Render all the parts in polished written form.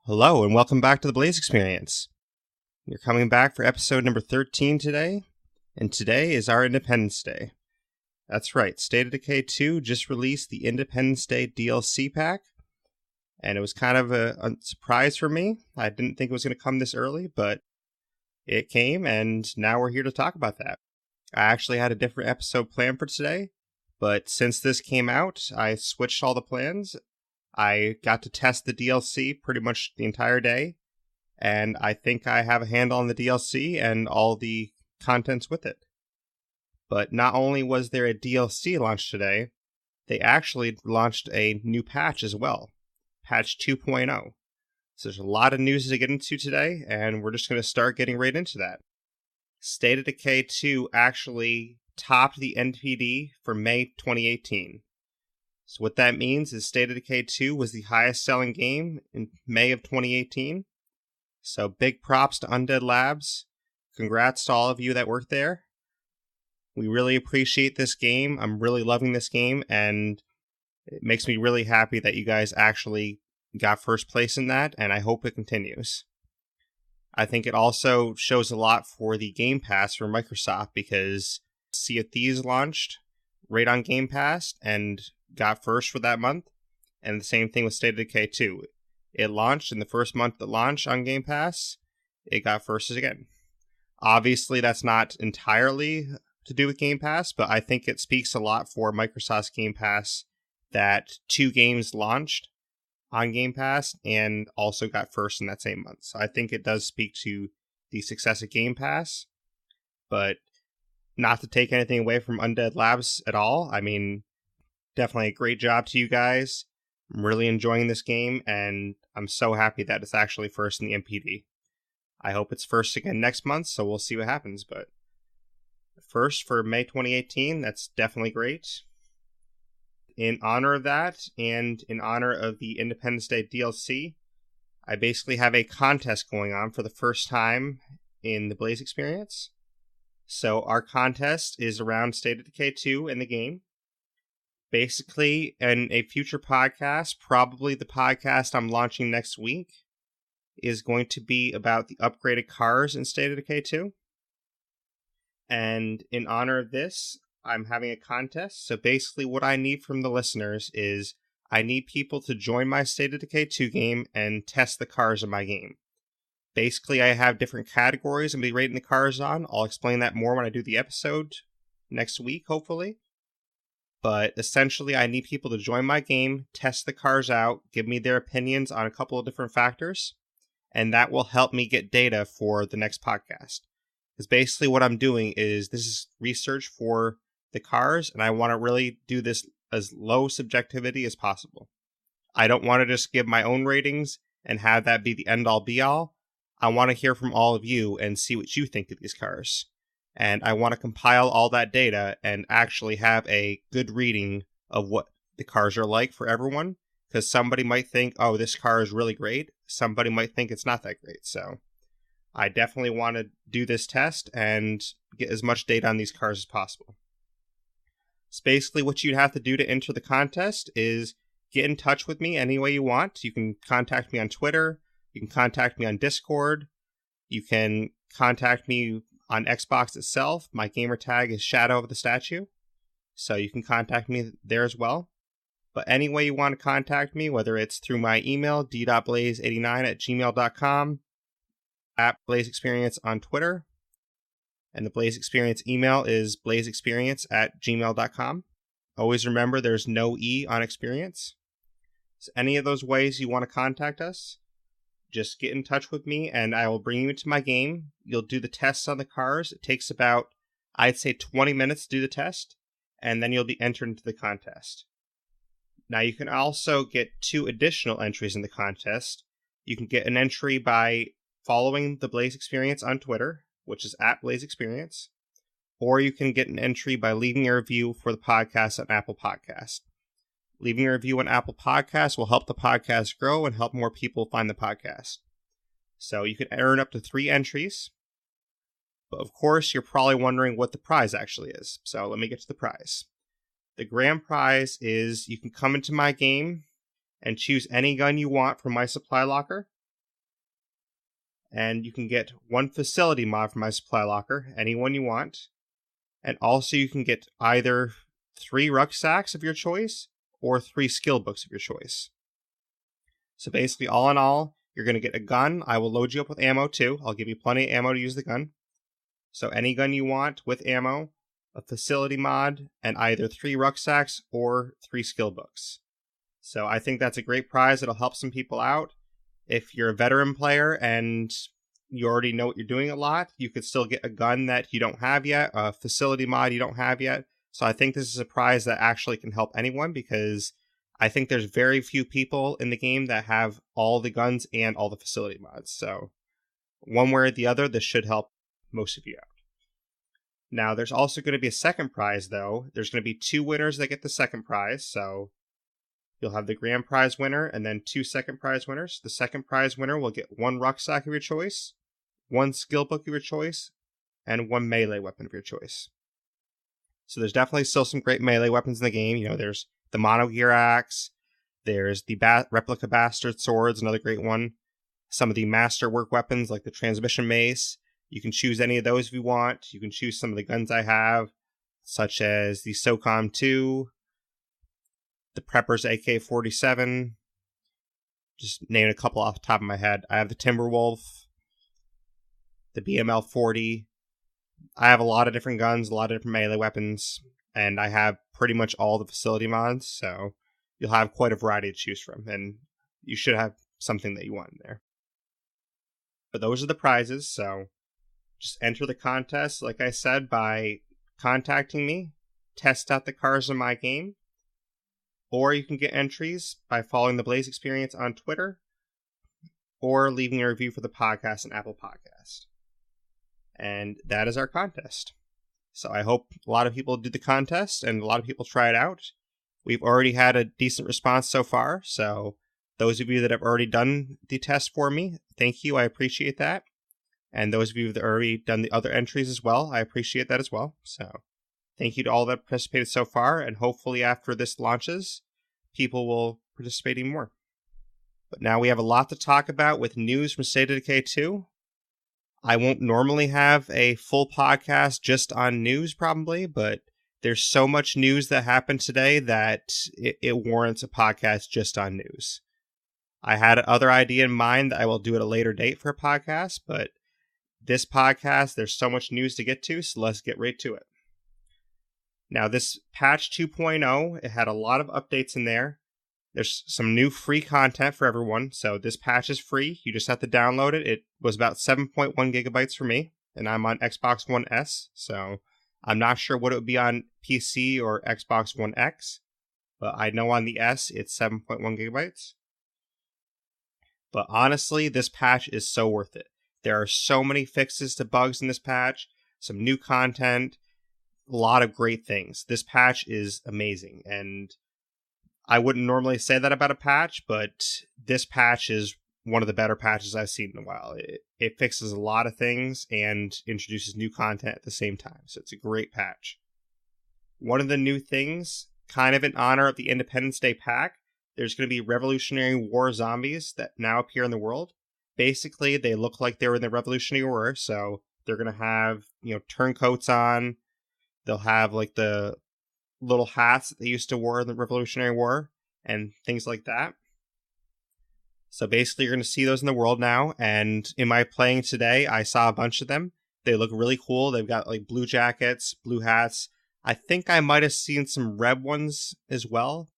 Hello, and welcome back to the Blaise XPerience. You're coming back for episode number 13 today, and today is our Independence Day. That's right, State of Decay 2 just released the Independence Day DLC pack, and it was kind of a surprise for me. I didn't think it was going to come this early, but it came, and now we're here to talk about that. I actually had a different episode planned for today, but since this came out, I switched all the plans. I got to test the DLC pretty much the entire day, and I think I have a handle on the DLC and all the contents with it. But not only was there a DLC launched today, they actually launched a new patch as well, patch 2.0. So there's a lot of news to get into today, and we're just going to start getting right into that. State of Decay 2 actually topped the NPD for May 2018. So what that means is State of Decay 2 was the highest selling game in May of 2018. So big props to Undead Labs. Congrats to all of you that worked there. We really appreciate this game. I'm really loving this game, and it makes me really happy that you guys actually got first place in that, and I hope it continues. I think it also shows a lot for the Game Pass for Microsoft, because Sea of Thieves launched right on Game Pass and got first for that month, and the same thing with State of Decay 2. It launched in the first month that launched on Game Pass, it got first again. Obviously, that's not entirely to do with Game Pass, but I think it speaks a lot for Microsoft's Game Pass that two games launched on Game Pass and also got first in that same month. So I think it does speak to the success of Game Pass, but not to take anything away from Undead Labs at all. I mean, definitely a great job to you guys. I'm really enjoying this game, and I'm so happy that it's actually first in the NPD. I hope it's first again next month, so we'll see what happens, but first for May 2018, that's definitely great. In honor of that, and in honor of the Independence Day DLC, I basically have a contest going on for the first time in the Blaise XPerience. So our contest is around State of Decay 2 in the game. Basically, in a future podcast, probably the podcast I'm launching next week, is going to be about the upgraded cars in State of Decay 2. And in honor of this, I'm having a contest. So basically what I need from the listeners is I need people to join my State of Decay 2 game and test the cars in my game. Basically, I have different categories I'm going to be rating the cars on. I'll explain that more when I do the episode next week, hopefully. But essentially, I need people to join my game, test the cars out, give me their opinions on a couple of different factors, and that will help me get data for the next podcast. Because basically what I'm doing is, this is research for the cars, and I want to really do this as low subjectivity as possible. I don't want to just give my own ratings and have that be the end-all be-all. I want to hear from all of you and see what you think of these cars. And I want to compile all that data and actually have a good reading of what the cars are like for everyone. Because somebody might think, oh, this car is really great. Somebody might think it's not that great. So I definitely want to do this test and get as much data on these cars as possible. So basically what you'd have to do to enter the contest is get in touch with me any way you want. You can contact me on Twitter. You can contact me on Discord. You can contact me on Xbox itself. My gamer tag is Shadow of the Statue, so you can contact me there as well. But any way you want to contact me, whether it's through my email, d.blaise89@gmail.com, at Blaise XPerience on Twitter, and the Blaise XPerience email is blaisexperience@gmail.com. Always remember there's no E on experience. So any of those ways you want to contact us, just get in touch with me and I will bring you into my game. You'll do the tests on the cars. It takes about, I'd say, 20 minutes to do the test, and then you'll be entered into the contest. Now, you can also get 2 additional entries in the contest. You can get an entry by following the Blaise XPerience on Twitter, which is at Blaise XPerience, or you can get an entry by leaving a review for the podcast on Apple Podcasts. Leaving a review on Apple Podcasts will help the podcast grow and help more people find the podcast. So you can earn up to 3 entries. But of course, you're probably wondering what the prize actually is. So let me get to the prize. The grand prize is you can come into my game and choose any gun you want from my supply locker. And you can get one facility mod from my supply locker, any one you want. And also you can get either 3 rucksacks of your choice or 3 skill books of your choice. So basically, all in all, you're going to get a gun. I will load you up with ammo too. I'll give you plenty of ammo to use the gun. So any gun you want with ammo, a facility mod, and either 3 rucksacks or 3 skill books. So I think that's a great prize. It'll help some people out. If you're a veteran player and you already know what you're doing a lot, you could still get a gun that you don't have yet, a facility mod you don't have yet. So I think this is a prize that actually can help anyone, because I think there's very few people in the game that have all the guns and all the facility mods. So one way or the other, this should help most of you out. Now, there's also going to be a second prize, though. There's going to be 2 winners that get the second prize. So you'll have the grand prize winner and then 2 second prize winners. The second prize winner will get 1 rucksack of your choice, 1 skill book of your choice, and 1 melee weapon of your choice. So there's definitely still some great melee weapons in the game. You know, there's the Mono Gear Axe, there's the Replica Bastard Swords, another great one. Some of the masterwork weapons like the Transmission Mace. You can choose any of those if you want. You can choose some of the guns I have, such as the SOCOM 2, the Prepper's AK-47. Just name a couple off the top of my head. I have the Timberwolf, the BML-40. I have a lot of different guns, a lot of different melee weapons, and I have pretty much all the facility mods, so you'll have quite a variety to choose from, and you should have something that you want in there. But those are the prizes, so just enter the contest, like I said, by contacting me, test out the cars in my game, or you can get entries by following the Blaise XPerience on Twitter, or leaving a review for the podcast on Apple Podcast. And that is our contest. So I hope a lot of people do the contest and a lot of people try it out. We've already had a decent response so far, so those of you that have already done the test for me, thank you, I appreciate that. And those of you that have already done the other entries as well, I appreciate that as well. So thank you to all that participated so far, and hopefully after this launches, people will participate even more. But now we have a lot to talk about with news from State of Decay 2. I won't normally have a full podcast just on news probably, but there's so much news that happened today that it warrants a podcast just on news. I had another idea in mind that I will do at a later date for a podcast, but this podcast, there's so much news to get to, so let's get right to it. Now, this patch 2.0, it had a lot of updates in there. There's some new free content for everyone, so this patch is free. You just have to download it. It was about 7.1 gigabytes for me, and I'm on Xbox One S, so I'm not sure what it would be on PC or Xbox One X, but I know on the S, it's 7.1 gigabytes. But honestly, this patch is so worth it. There are so many fixes to bugs in this patch, some new content, a lot of great things. This patch is amazing, and I wouldn't normally say that about a patch, but this patch is one of the better patches I've seen in a while. It fixes a lot of things and introduces new content at the same time, so it's a great patch. One of the new things, kind of in honor of the Independence Day pack, there's going to be Revolutionary War zombies that now appear in the world. Basically, they look like they were in the Revolutionary War, so they're going to have, turncoats on. They'll have, like, the little hats that they used to wear in the Revolutionary War and things like that. So basically, you're going to see those in the world now, and in my playing today, I saw a bunch of them. They look really cool. They've got, like, blue jackets, blue hats. I think I might have seen some red ones as well,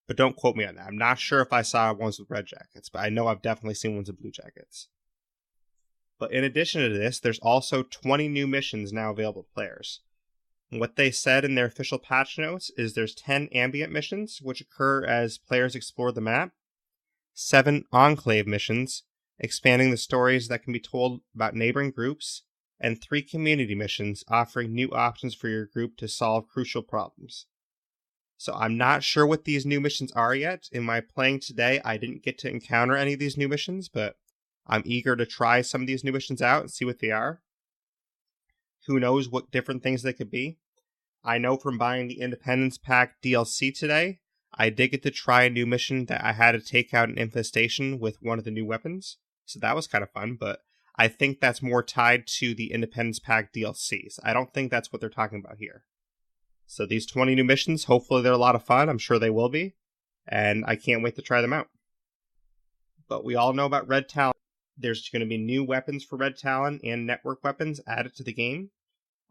but don't quote me on that. I'm not sure if I saw ones with red jackets, but I know I've definitely seen ones with blue jackets. But in addition to this, there's also 20 new missions now available to players. And what they said in their official patch notes is there's 10 ambient missions, which occur as players explore the map, 7 enclave missions, expanding the stories that can be told about neighboring groups, and 3 community missions offering new options for your group to solve crucial problems. So I'm not sure what these new missions are yet. In my playing today, I didn't get to encounter any of these new missions, but I'm eager to try some of these new missions out and see what they are. Who knows what different things they could be. I know from buying the Independence Pack DLC today, I did get to try a new mission that I had to take out an infestation with one of the new weapons. So that was kind of fun, but I think that's more tied to the Independence Pack DLCs. I don't think that's what they're talking about here. So these 20 new missions, hopefully they're a lot of fun. I'm sure they will be. And I can't wait to try them out. But we all know about Red Talon. There's going to be new weapons for Red Talon and network weapons added to the game.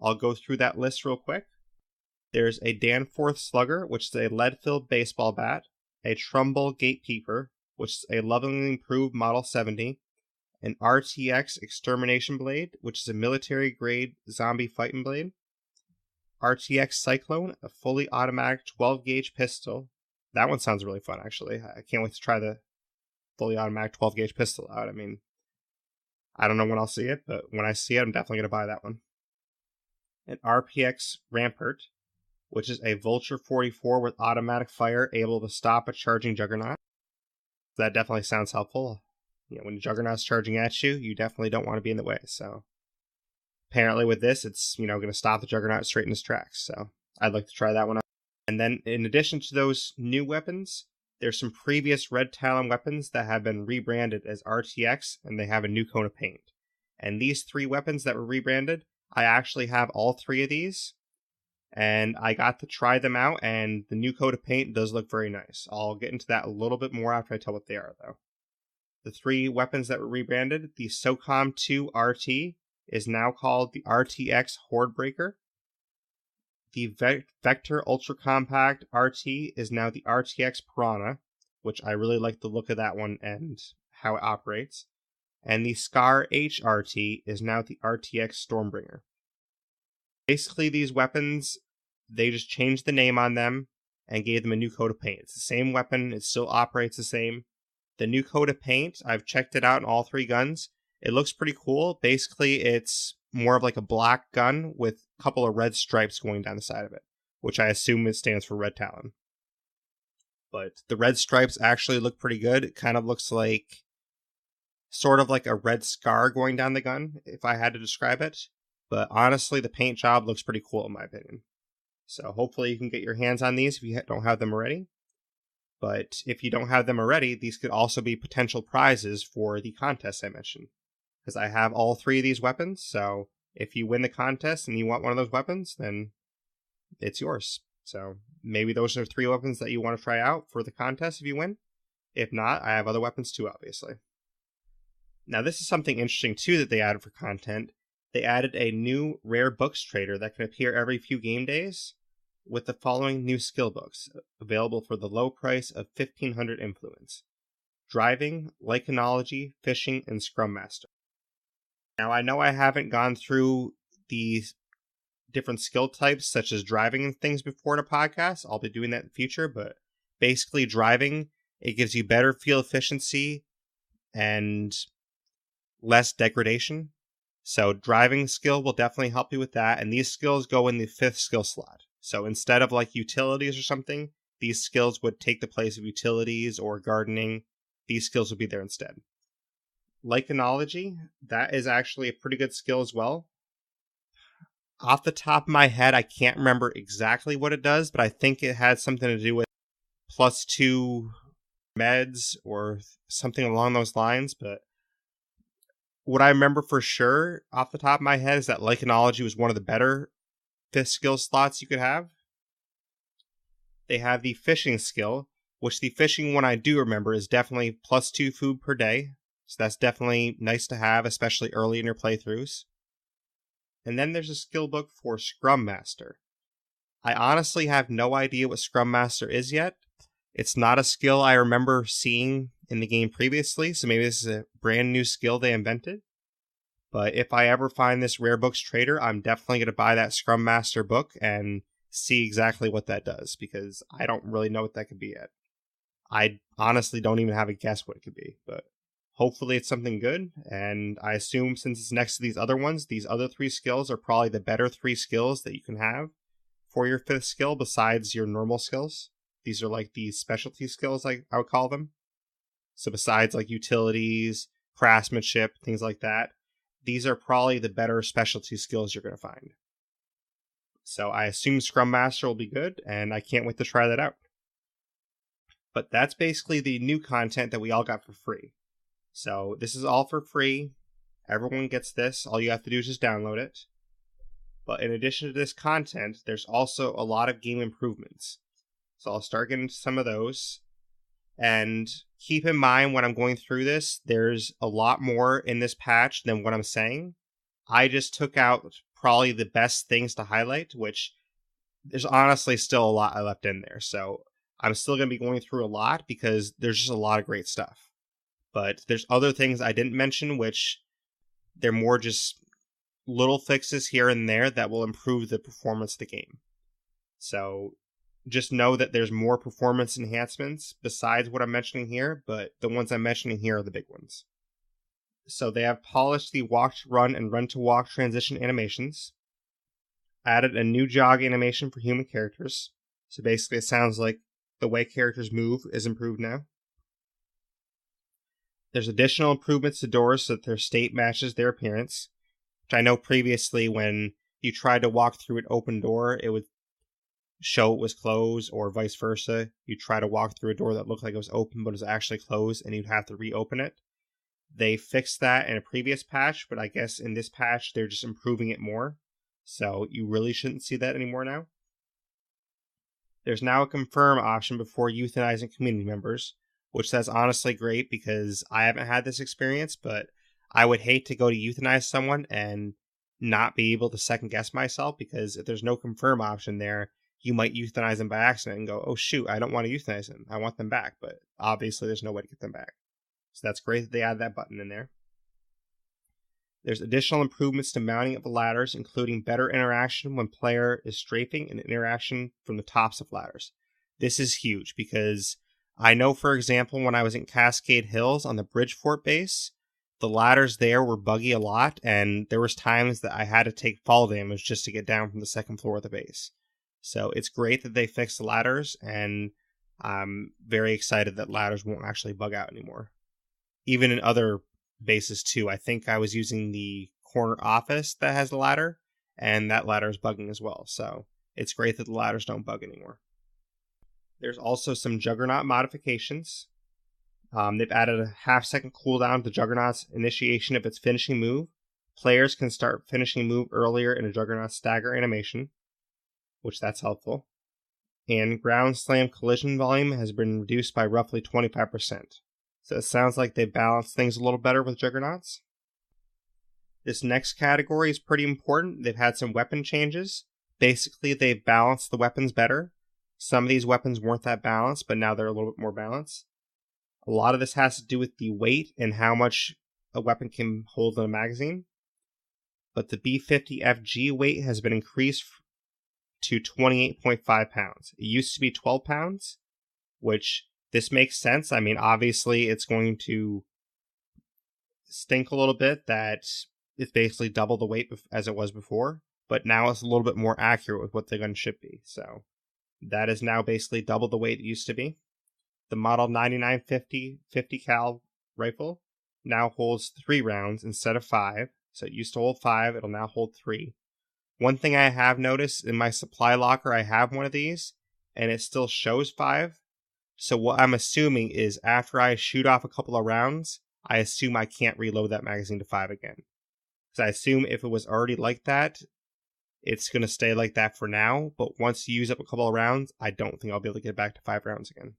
I'll go through that list real quick. There's a Danforth Slugger, which is a lead-filled baseball bat. A Trumbull Gatekeeper, which is a lovingly improved Model 70. An RTX Extermination Blade, which is a military-grade zombie fighting blade. RTX Cyclone, a fully automatic 12-gauge pistol. That one sounds really fun, actually. I can't wait to try the fully automatic 12-gauge pistol out. I mean, I don't know when I'll see it, but when I see it, I'm definitely going to buy that one. An RPX Rampart, which is a Vulture 44 with automatic fire, able to stop a charging Juggernaut. That definitely sounds helpful. You know, when Juggernaut's charging at you, you definitely don't want to be in the way. So apparently with this, it's, going to stop the Juggernaut straight in his tracks. So I'd like to try that one out. And then in addition to those new weapons, there's some previous Red Talon weapons that have been rebranded as RTX, and they have a new coat of paint. And these 3 weapons that were rebranded, I actually have all 3 of these. And I got to try them out, and the new coat of paint does look very nice. I'll get into that a little bit more after I tell what they are, though. The 3 weapons that were rebranded, the SOCOM 2 RT is now called the RTX Horde Breaker. The Vector Ultra Compact RT is now the RTX Piranha, which I really like the look of that one and how it operates. And the Scar HRT is now the RTX Stormbringer. Basically, these weapons, they just changed the name on them and gave them a new coat of paint. It's the same weapon, it still operates the same. The new coat of paint, I've checked it out in all 3 guns. It looks pretty cool. Basically, it's more of like a black gun with a couple of red stripes going down the side of it, which I assume it stands for Red Talon. But the red stripes actually look pretty good. It kind of looks like sort of like a red scar going down the gun, if I had to describe it. But honestly, the paint job looks pretty cool in my opinion. So hopefully you can get your hands on these if you don't have them already. But if you don't have them already, these could also be potential prizes for the contest I mentioned. Because I have all 3 of these weapons, so if you win the contest and you want one of those weapons, then it's yours. So maybe those are 3 weapons that you want to try out for the contest if you win. If not, I have other weapons too, obviously. Now this is something interesting too that they added for content. They added a new rare books trader that can appear every few game days with the following new skill books, available for the low price of 1,500 influence. Driving, Lycanology, Fishing, and Scrum Master. Now, I know I haven't gone through the different skill types, such as driving and things before in a podcast. I'll be doing that in the future, but basically driving, it gives you better fuel efficiency and less degradation. So driving skill will definitely help you with that, and these skills go in the 5th skill slot. So instead of like utilities or something, these skills would take the place of utilities or gardening. These skills would be there instead. Lycanology, that is actually a pretty good skill as well. Off the top of my head, I can't remember exactly what it does, but I think it had something to do with +2 meds or something along those lines. But what I remember for sure off the top of my head is that Lycanology was one of the better 5th skill slots you could have. They have the fishing skill, which the fishing one I do remember is definitely +2 food per day. So that's definitely nice to have, especially early in your playthroughs. And then there's a skill book for Scrum Master. I honestly have no idea what Scrum Master is yet. It's not a skill I remember seeing in the game previously, so maybe this is a brand new skill they invented. But if I ever find this rare books trader, I'm definitely going to buy that Scrum Master book and see exactly what that does, because I don't really know what that could be yet. I honestly don't even have a guess what it could be, but hopefully it's something good, and I assume since it's next to these other ones, these other 3 skills are probably the better 3 skills that you can have for your 5th skill besides your normal skills. These are like the specialty skills, I would call them. So besides like utilities, craftsmanship, things like that, these are probably the better specialty skills you're going to find. So I assume Scrum Master will be good, and I can't wait to try that out. But that's basically the new content that we all got for free. So this is all for free, Everyone gets this. All you have to do is just download it. But in addition to this content, there's also a lot of game improvements. So I'll start getting into some of those. And keep in mind when I'm going through this, there's a lot more in this patch than what I'm saying. I just took out probably the best things to highlight, which there's honestly still a lot I left in there. So I'm still going to be going through a lot because there's just a lot of great stuff. But there's other things I didn't mention, which they're more just little fixes here and there that will improve the performance of the game. So just know that there's more performance enhancements besides what I'm mentioning here, but the ones I'm mentioning here are the big ones. So they have polished the walk to run and run to walk transition animations, added a new jog animation for human characters. So basically it sounds like the way characters move is improved now. There's additional improvements to doors so that their state matches their appearance, which I know previously when you tried to walk through an open door, it would show it was closed, or vice versa. You try to walk through a door that looked like it was open but was actually closed, and you'd have to reopen it. They fixed that in a previous patch, but I guess in this patch they're just improving it more. So you really shouldn't see that anymore now. There's now a confirm option before euthanizing community members, which that's honestly great because I haven't had this experience, but I would hate to go to euthanize someone and not be able to second guess myself, because if there's no confirm option there, you might euthanize them by accident and go, oh shoot, I don't want to euthanize them. I want them back, but obviously there's no way to get them back. So that's great that they add that button in there. There's additional improvements to mounting of the ladders, including better interaction when player is strafing and interaction from the tops of ladders. This is huge because I know, for example, when I was in Cascade Hills on the Bridgefort base, the ladders there were buggy a lot, and there was times that I had to take fall damage just to get down from the second floor of the base. So it's great that they fixed the ladders, and I'm very excited that ladders won't actually bug out anymore. Even in other bases too. I think I was using the corner office that has the ladder, and that ladder is bugging as well. So it's great that the ladders don't bug anymore. There's also some Juggernaut modifications. They've added a half-second cooldown to Juggernaut's initiation of its finishing move. Players can start finishing move earlier in a Juggernaut stagger animation, which that's helpful. And ground slam collision volume has been reduced by roughly 25%. So it sounds like they balanced things a little better with Juggernauts. This next category is pretty important. They've had some weapon changes. Basically, they've balanced the weapons better. Some of these weapons weren't that balanced, but now they're a little bit more balanced. A lot of this has to do with the weight and how much a weapon can hold in a magazine. But the B50FG weight has been increased to 28.5 pounds. It used to be 12 pounds, which this makes sense. I mean, obviously, it's going to stink a little bit that it's basically double the weight as it was before, but now it's a little bit more accurate with what the gun should be. So that is now basically double the weight it used to be. The Model 9950 50 cal rifle now holds 3 rounds instead of 5. So it used to hold 5, it'll now hold 3. One thing I have noticed in my supply locker, I have one of these, and it still shows 5. So what I'm assuming is after I shoot off a couple of rounds, I assume I can't reload that magazine to 5 again. Because I assume if it was already like that, it's going to stay like that for now. But once you use up a couple of rounds, I don't think I'll be able to get back to 5 rounds again.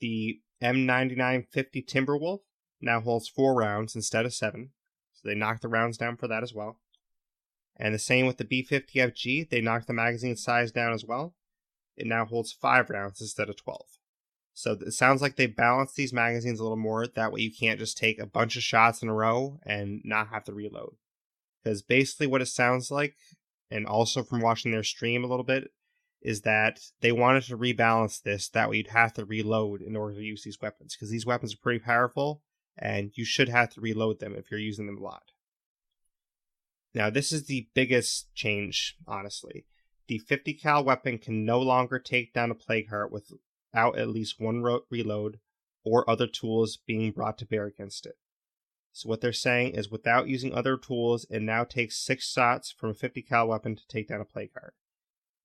The M9950 Timberwolf now holds 4 rounds instead of 7. So they knocked the rounds down for that as well. And the same with the B50FG, they knocked the magazine size down as well. It now holds 5 rounds instead of 12. So it sounds like they balanced these magazines a little more. That way you can't just take a bunch of shots in a row and not have to reload. Because basically what it sounds like, and also from watching their stream a little bit, is that they wanted to rebalance this. That way you'd have to reload in order to use these weapons. Because these weapons are pretty powerful, and you should have to reload them if you're using them a lot. Now this is the biggest change, honestly. The 50 cal weapon can no longer take down a plague heart without at least one reload or other tools being brought to bear against it. So what they're saying is without using other tools, it now takes 6 shots from a 50 cal weapon to take down a plague heart.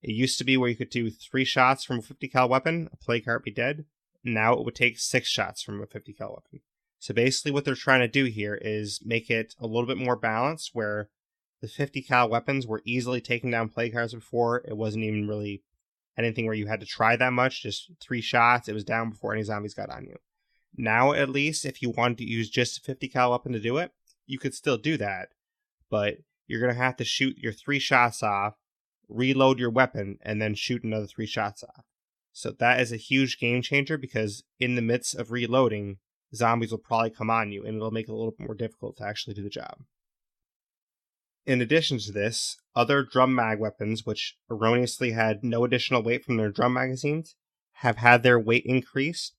It used to be where you could do 3 shots from a 50 cal weapon, a plague heart be dead. Now it would take 6 shots from a 50 cal weapon. So basically what they're trying to do here is make it a little bit more balanced, where the 50 cal weapons were easily taking down play cards before. It wasn't even really anything where you had to try that much, just 3 shots, it was down before any zombies got on you. Now, at least, if you wanted to use just a 50 cal weapon to do it, you could still do that, but you're going to have to shoot your 3 shots off, reload your weapon, and then shoot another 3 shots off. So that is a huge game changer, because in the midst of reloading, zombies will probably come on you, and it'll make it a little bit more difficult to actually do the job. In addition to this, other drum mag weapons, which erroneously had no additional weight from their drum magazines, have had their weight increased.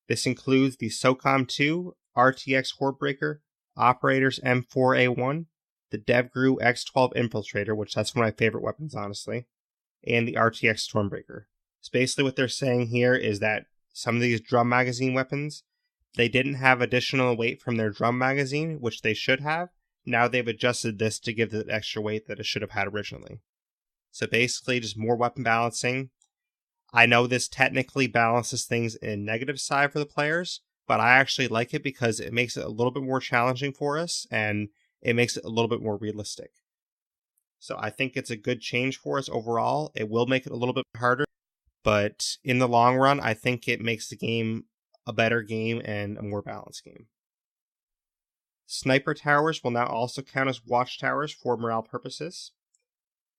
This includes the SOCOM 2, RTX Hoardbreaker, Operators M4A1, the DevGru X12 Infiltrator, which that's one of my favorite weapons, honestly, and the RTX Stormbreaker. So basically what they're saying here is that some of these drum magazine weapons, they didn't have additional weight from their drum magazine, which they should have. Now they've adjusted this to give the extra weight that it should have had originally. So basically just more weapon balancing. I know this technically balances things in a negative side for the players, but I actually like it because it makes it a little bit more challenging for us, and it makes it a little bit more realistic. So I think it's a good change for us overall. It will make it a little bit harder, but in the long run, I think it makes the game a better game and a more balanced game. Sniper towers will now also count as watchtowers for morale purposes.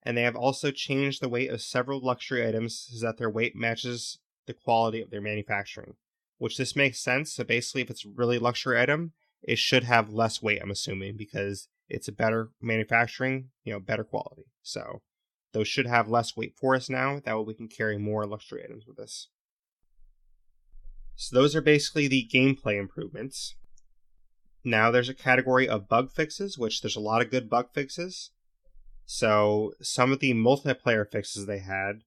And they have also changed the weight of several luxury items so that their weight matches the quality of their manufacturing, which this makes sense. So basically, if it's a really luxury item, it should have less weight, I'm assuming, because it's a better manufacturing, better quality. So those should have less weight for us now. That way we can carry more luxury items with us. So those are basically the gameplay improvements. Now there's a category of bug fixes, which there's a lot of good bug fixes. So some of the multiplayer fixes they had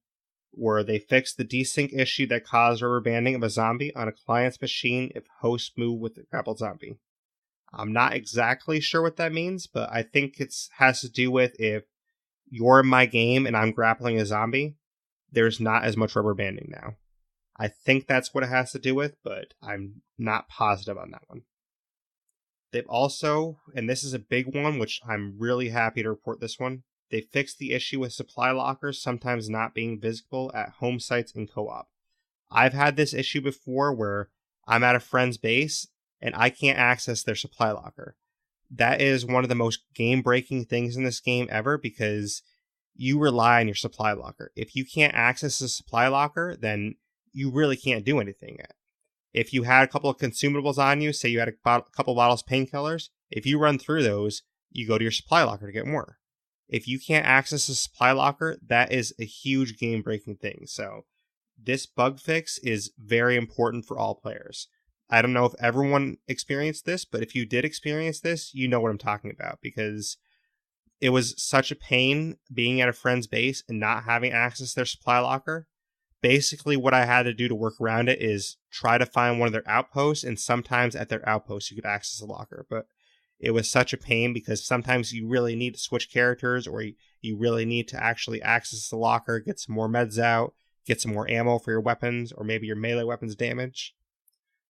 were they fixed the desync issue that caused rubber banding of a zombie on a client's machine if hosts move with the grappled zombie. I'm not exactly sure what that means, but I think it has to do with if you're in my game and I'm grappling a zombie, there's not as much rubber banding now. I think that's what it has to do with, but I'm not positive on that one. They've also, and this is a big one, which I'm really happy to report this one, they fixed the issue with supply lockers sometimes not being visible at home sites in co-op. I've had this issue before where I'm at a friend's base and I can't access their supply locker. That is one of the most game-breaking things in this game ever, because you rely on your supply locker. If you can't access the supply locker, then you really can't do anything yet. If you had a couple of consumables on you, say you had a couple bottles of painkillers, if you run through those, you go to your supply locker to get more. If you can't access the supply locker, that is a huge game-breaking thing. So this bug fix is very important for all players. I don't know if everyone experienced this, but if you did experience this, you know what I'm talking about, because it was such a pain being at a friend's base and not having access to their supply locker. Basically, what I had to do to work around it is try to find one of their outposts, and sometimes at their outposts you could access the locker. But it was such a pain because sometimes you really need to switch characters, or you really need to actually access the locker, get some more meds out, get some more ammo for your weapons, or maybe your melee weapons damage.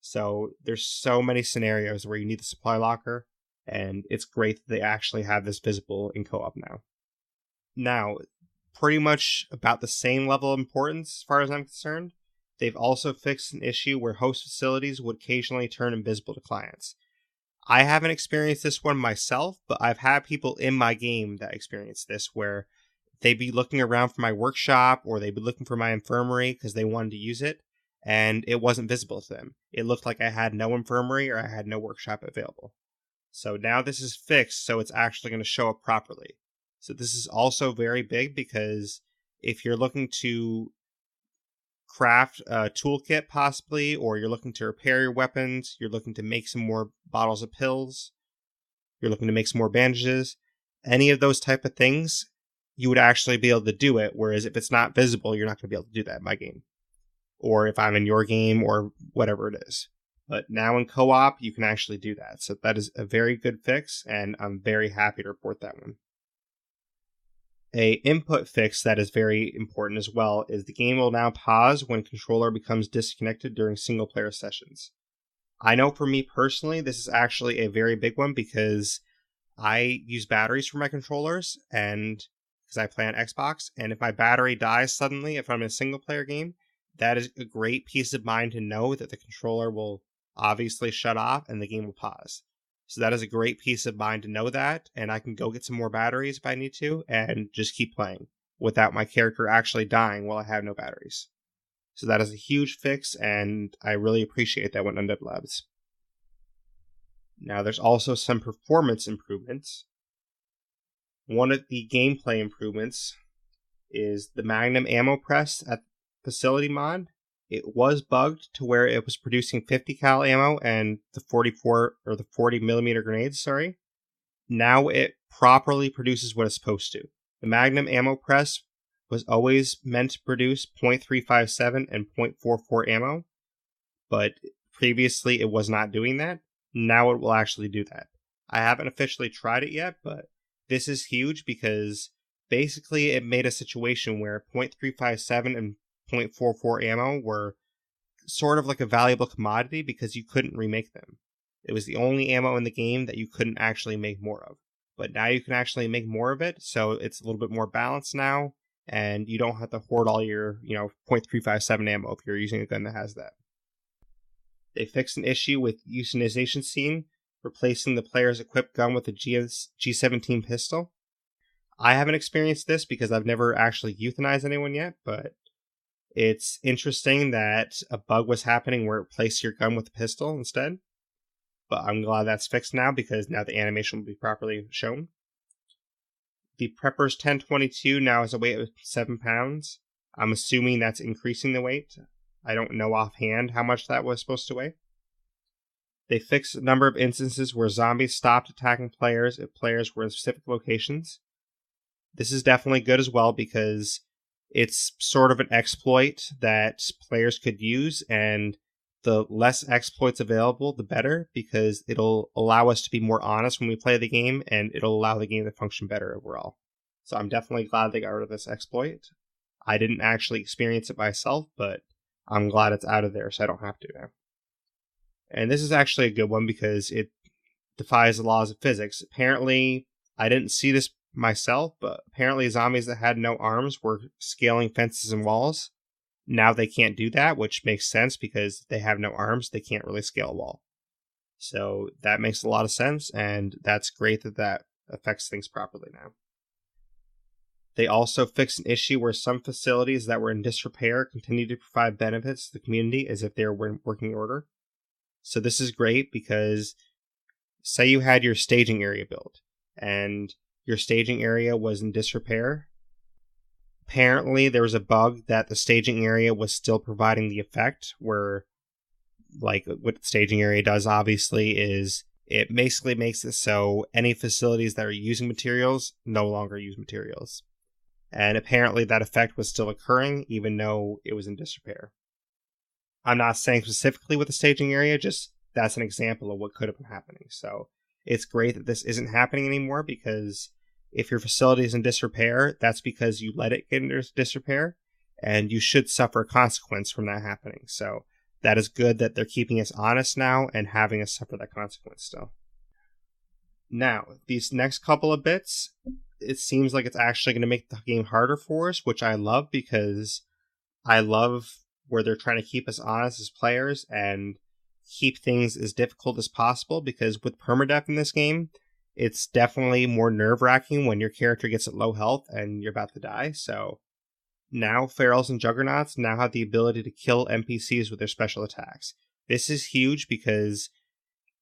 So there's so many scenarios where you need the supply locker, and it's great that they actually have this visible in co-op now. Now, pretty much about the same level of importance as far as I'm concerned, they've also fixed an issue where host facilities would occasionally turn invisible to clients. I haven't experienced this one myself, but I've had people in my game that experience this, where they'd be looking around for my workshop or they'd be looking for my infirmary because they wanted to use it, and it wasn't visible to them. It looked like I had no infirmary or I had no workshop available. So now this is fixed, so it's actually going to show up properly. So this is also very big, because if you're looking to craft a toolkit possibly, or you're looking to repair your weapons, you're looking to make some more bottles of pills, you're looking to make some more bandages, any of those type of things, you would actually be able to do it. Whereas if it's not visible, you're not going to be able to do that in my game, or if I'm in your game, or whatever it is. But now in co-op, you can actually do that. So that is a very good fix, and I'm very happy to report that one. A input fix that is very important as well is the game will now pause when controller becomes disconnected during single player sessions. I know for me personally, this is actually a very big one because I use batteries for my controllers, and because I play on Xbox, and if my battery dies suddenly, if I'm in a single player game, that is a great peace of mind to know that the controller will obviously shut off and the game will pause. So that is a great peace of mind to know that, and I can go get some more batteries if I need to, and just keep playing without my character actually dying while I have no batteries. So that is a huge fix, and I really appreciate that with Undead Labs. Now, there's also some performance improvements. One of the gameplay improvements is the Magnum ammo press at Facility mod. It was bugged to where it was producing 50 cal ammo and the 44 or the 40 millimeter grenades, sorry. Now it properly produces what it's supposed to. The Magnum ammo press was always meant to produce .357 and .44 ammo, but previously it was not doing that. Now it will actually do that. I haven't officially tried it yet, but this is huge because basically it made a situation where .357 and .44 ammo were sort of like a valuable commodity because you couldn't remake them. It was the only ammo in the game that you couldn't actually make more of. But now you can actually make more of it, so it's a little bit more balanced now, and you don't have to hoard all your, .357 ammo if you're using a gun that has that. They fixed an issue with euthanization scene, replacing the player's equipped gun with a G17 pistol. I haven't experienced this because I've never actually euthanized anyone yet, but it's interesting that a bug was happening where it replaced your gun with a pistol instead. But I'm glad that's fixed now because now the animation will be properly shown. The Prepper's 1022 now has a weight of 7 pounds. I'm assuming that's increasing the weight. I don't know offhand how much that was supposed to weigh. They fixed a number of instances where zombies stopped attacking players if players were in specific locations. This is definitely good as well because it's sort of an exploit that players could use, and the less exploits available, the better, because it'll allow us to be more honest when we play the game, and it'll allow the game to function better overall. So I'm definitely glad they got rid of this exploit. I didn't actually experience it myself, but I'm glad it's out of there so I don't have to now. And this is actually a good one because it defies the laws of physics. Apparently, I didn't see this myself, but apparently zombies that had no arms were scaling fences and walls. Now they can't do that, which makes sense because they have no arms, they can't really scale a wall. So that makes a lot of sense, and that's great that that affects things properly now. They also fixed an issue where some facilities that were in disrepair continue to provide benefits to the community as if they were in working order. So this is great because say you had your staging area built and your staging area was in disrepair. Apparently there was a bug that the staging area was still providing the effect where, like what the staging area does obviously is it basically makes it so any facilities that are using materials no longer use materials. And apparently that effect was still occurring even though it was in disrepair. I'm not saying specifically with the staging area, just that's an example of what could have been happening. So it's great that this isn't happening anymore because if your facility is in disrepair, that's because you let it get into disrepair and you should suffer a consequence from that happening. So that is good that they're keeping us honest now and having us suffer that consequence still. Now, these next couple of bits, it seems like it's actually going to make the game harder for us, which I love because I love where they're trying to keep us honest as players and keep things as difficult as possible, because with permadeath in this game, it's definitely more nerve-wracking when your character gets at low health and you're about to die. So now Ferals and Juggernauts now have the ability to kill NPCs with their special attacks. This is huge because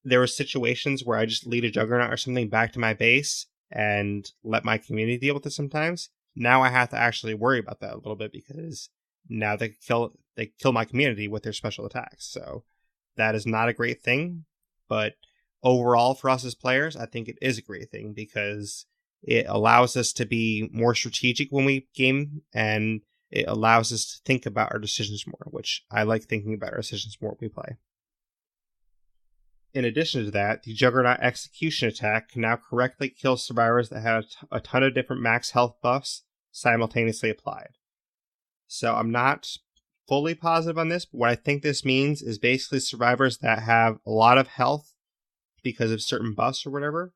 there were situations where I just lead a Juggernaut or something back to my base and let my community deal with it sometimes. Now I have to actually worry about that a little bit because now they kill my community with their special attacks. So that is not a great thing, but overall for us as players, I think it is a great thing because it allows us to be more strategic when we game, and it allows us to think about our decisions more, which I like thinking about our decisions more when we play. In addition to that, the Juggernaut execution attack can now correctly kill survivors that have a ton of different max health buffs simultaneously applied. So I'm not fully positive on this, but what I think this means is basically survivors that have a lot of health because of certain buffs or whatever.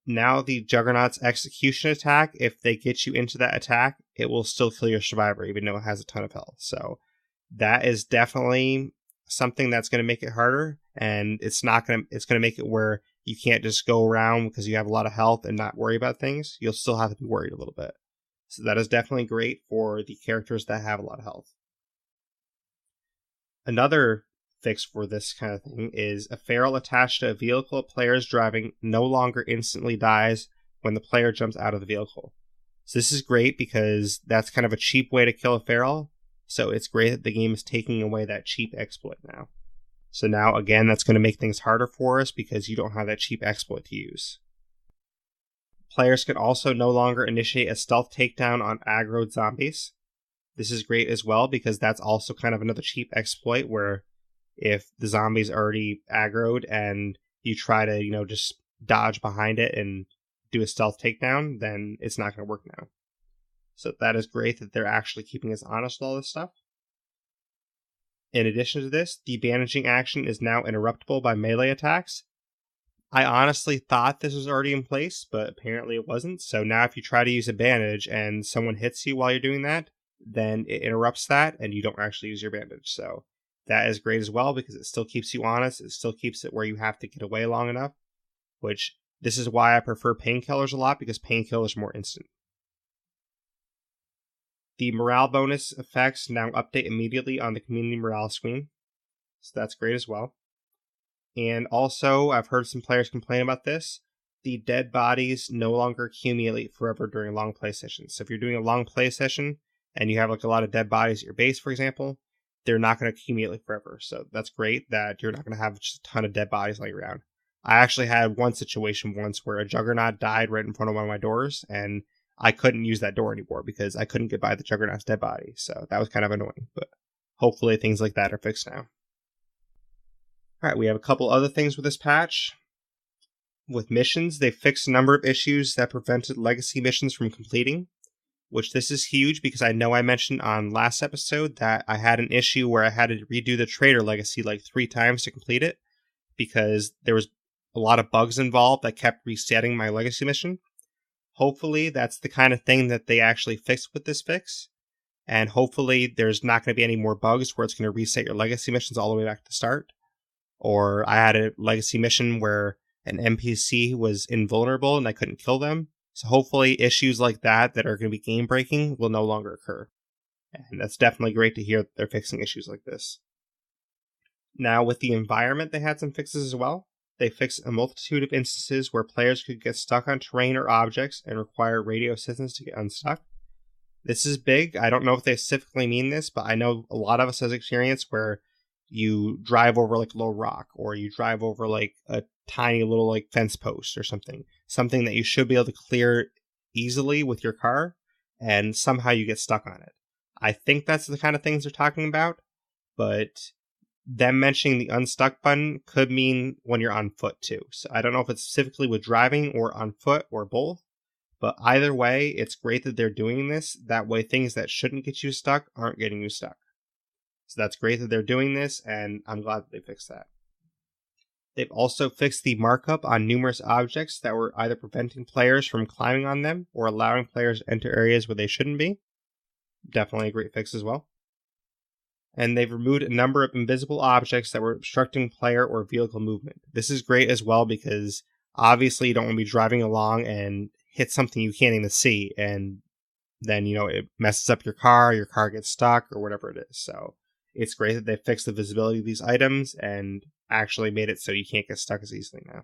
Now the Juggernaut's execution attack, if they get you into that attack, it will still kill your survivor, even though it has a ton of health. So that is definitely something that's going to make it harder, and it's going to make it where you can't just go around because you have a lot of health and not worry about things. You'll still have to be worried a little bit. So that is definitely great for the characters that have a lot of health. Another fix for this kind of thing is a feral attached to a vehicle a player is driving no longer instantly dies when the player jumps out of the vehicle. So this is great because that's kind of a cheap way to kill a feral. So it's great that the game is taking away that cheap exploit now. So now, again, that's going to make things harder for us because you don't have that cheap exploit to use. Players can also no longer initiate a stealth takedown on aggroed zombies. This is great as well because that's also kind of another cheap exploit where if the zombie's already aggroed and you try to, just dodge behind it and do a stealth takedown, then it's not going to work now. So that is great that they're actually keeping us honest with all this stuff. In addition to this, the bandaging action is now interruptible by melee attacks. I honestly thought this was already in place, but apparently it wasn't. So now if you try to use a bandage and someone hits you while you're doing that, then it interrupts that and you don't actually use your bandage. So that is great as well because it still keeps you honest. It still keeps it where you have to get away long enough, which this is why I prefer painkillers a lot because painkillers are more instant. The morale bonus effects now update immediately on the community morale screen. So that's great as well. And also, I've heard some players complain about this. The dead bodies no longer accumulate forever during long play sessions. So if you're doing a long play session and you have a lot of dead bodies at your base, for example, they're not going to accumulate forever. So that's great that you're not going to have just a ton of dead bodies laying around. I actually had one situation once where a Juggernaut died right in front of one of my doors, and I couldn't use that door anymore because I couldn't get by the Juggernaut's dead body. So that was kind of annoying, but hopefully things like that are fixed now. Alright, we have a couple other things with this patch. With missions, they fixed a number of issues that prevented legacy missions from completing, which this is huge because I know I mentioned on last episode that I had an issue where I had to redo the Trader legacy like 3 times to complete it because there was a lot of bugs involved that kept resetting my legacy mission. Hopefully that's the kind of thing that they actually fixed with this fix, and hopefully there's not going to be any more bugs where it's going to reset your legacy missions all the way back to the start. Or I had a legacy mission where an NPC was invulnerable and I couldn't kill them. So hopefully issues like that are going to be game breaking will no longer occur. And that's definitely great to hear that they're fixing issues like this. Now with the environment, they had some fixes as well. They fixed a multitude of instances where players could get stuck on terrain or objects and require radio assistance to get unstuck. This is big. I don't know if they specifically mean this, but I know a lot of us has experience where you drive over like a low rock, or you drive over like a tiny little like fence post or something that you should be able to clear easily with your car, and somehow you get stuck on it. I think that's the kind of things they're talking about, but them mentioning the unstuck button could mean when you're on foot too. So I don't know if it's specifically with driving or on foot or both, but either way, it's great that they're doing this. That way things that shouldn't get you stuck aren't getting you stuck. So that's great that they're doing this, and I'm glad that they fixed that. They've also fixed the markup on numerous objects that were either preventing players from climbing on them or allowing players to enter areas where they shouldn't be. Definitely a great fix as well. And they've removed a number of invisible objects that were obstructing player or vehicle movement. This is great as well because obviously you don't want to be driving along and hit something you can't even see, and then, it messes up your car gets stuck, or whatever it is. So it's great that they fixed the visibility of these items and actually made it so you can't get stuck as easily now.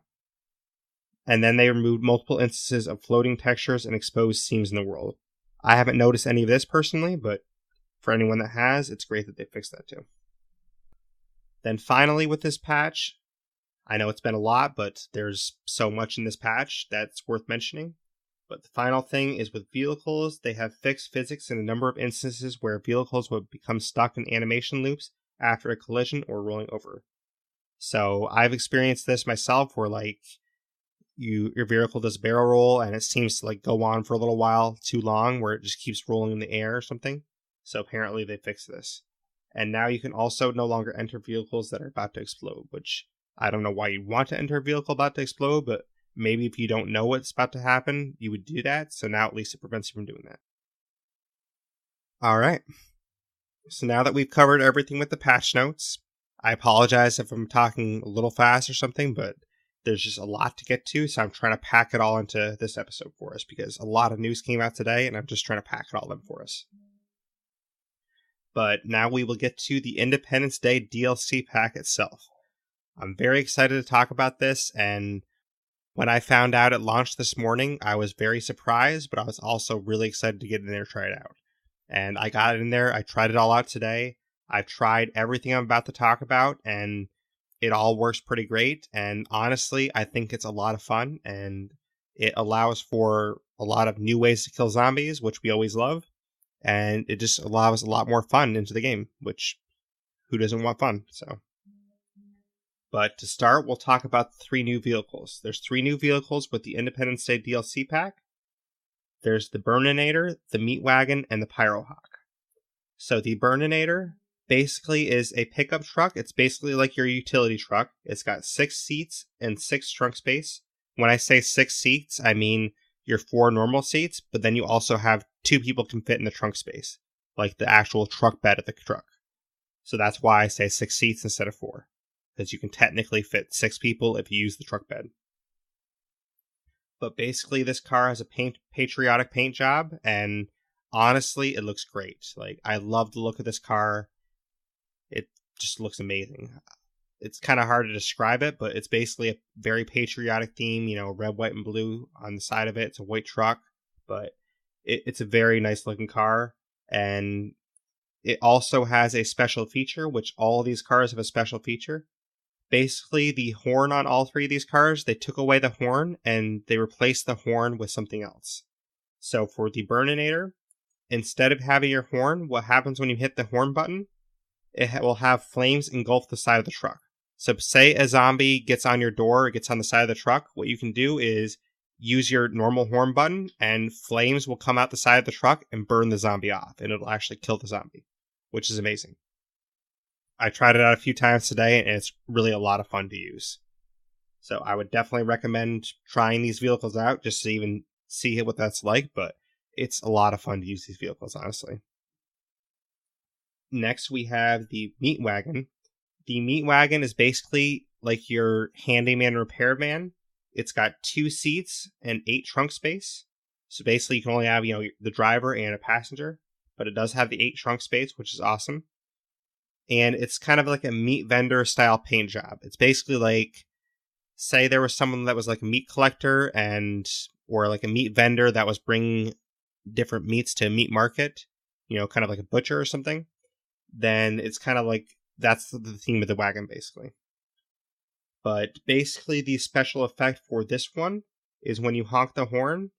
And then they removed multiple instances of floating textures and exposed seams in the world. I haven't noticed any of this personally, but for anyone that has, it's great that they fixed that too. Then finally with this patch, I know it's been a lot, but there's so much in this patch that's worth mentioning. But the final thing is with vehicles, they have fixed physics in a number of instances where vehicles would become stuck in animation loops after a collision or rolling over. So I've experienced this myself where your vehicle does barrel roll and it seems to go on for a little while too long where it just keeps rolling in the air or something. So apparently they fixed this. And now you can also no longer enter vehicles that are about to explode, which I don't know why you want to enter a vehicle about to explode, but maybe if you don't know what's about to happen, you would do that. So now at least it prevents you from doing that. All right. So now that we've covered everything with the patch notes, I apologize if I'm talking a little fast or something, but there's just a lot to get to, so I'm trying to pack it all into this episode for us, because a lot of news came out today, and I'm just trying to pack it all in for us. But now we will get to the Independence Day DLC pack itself. I'm very excited to talk about this, and when I found out it launched this morning, I was very surprised, but I was also really excited to get in there and try it out. And I got it in there, I tried it all out today, I've tried everything I'm about to talk about, and it all works pretty great, and honestly, I think it's a lot of fun, and it allows for a lot of new ways to kill zombies, which we always love, and it just allows a lot more fun into the game, which who doesn't want fun? So, but to start, we'll talk about 3 new vehicles. There's 3 new vehicles with the Independence Day DLC pack. There's the Burninator, the Meat Wagon, and the Pyrohawk. So the Burninator basically is a pickup truck. It's basically like your utility truck. It's got 6 seats and 6 trunk space. When I say 6 seats, I mean your 4 normal seats, but then you also have 2 people can fit in the trunk space, like the actual truck bed of the truck. So that's why I say 6 seats instead of 4, because you can technically fit 6 people if you use the truck bed. But basically, this car has a patriotic paint job, and honestly, it looks great. Like, I love the look of this car. It just looks amazing. It's kind of hard to describe it, but it's basically a very patriotic theme, red, white, and blue on the side of it. It's a white truck, but it's a very nice looking car. And it also has a special feature, which all of these cars have a special feature. Basically, the horn on all 3 of these cars, they took away the horn and they replaced the horn with something else. So for the Burninator, instead of having your horn, what happens when you hit the horn button? It will have flames engulf the side of the truck. So say a zombie gets on your door or gets on the side of the truck, what you can do is use your normal horn button and flames will come out the side of the truck and burn the zombie off, and it'll actually kill the zombie, which is amazing. I tried it out a few times today, and it's really a lot of fun to use. So I would definitely recommend trying these vehicles out just to even see what that's like, but it's a lot of fun to use these vehicles, honestly. Next, we have the Meat Wagon. The Meat Wagon is basically like your handyman repairman. It's got 2 seats and 8 trunk space. So basically, you can only have, the driver and a passenger, but it does have the 8 trunk space, which is awesome. And it's kind of like a meat vendor style paint job. It's basically like, say there was someone that was like a meat collector or like a meat vendor that was bringing different meats to a meat market, kind of like a butcher or something. Then it's kind of like, that's the theme of the wagon, basically. But basically, the special effect for this one is when you honk the horn,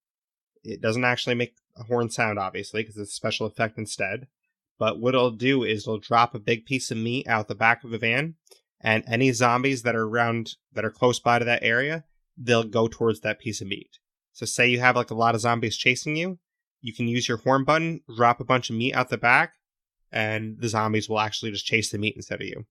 it doesn't actually make a horn sound, obviously, because it's a special effect instead. But what it'll do is it'll drop a big piece of meat out the back of the van, and any zombies that are around, that are close by to that area, they'll go towards that piece of meat. So say you have like a lot of zombies chasing you, you can use your horn button, drop a bunch of meat out the back, and the zombies will actually just chase the meat instead of you.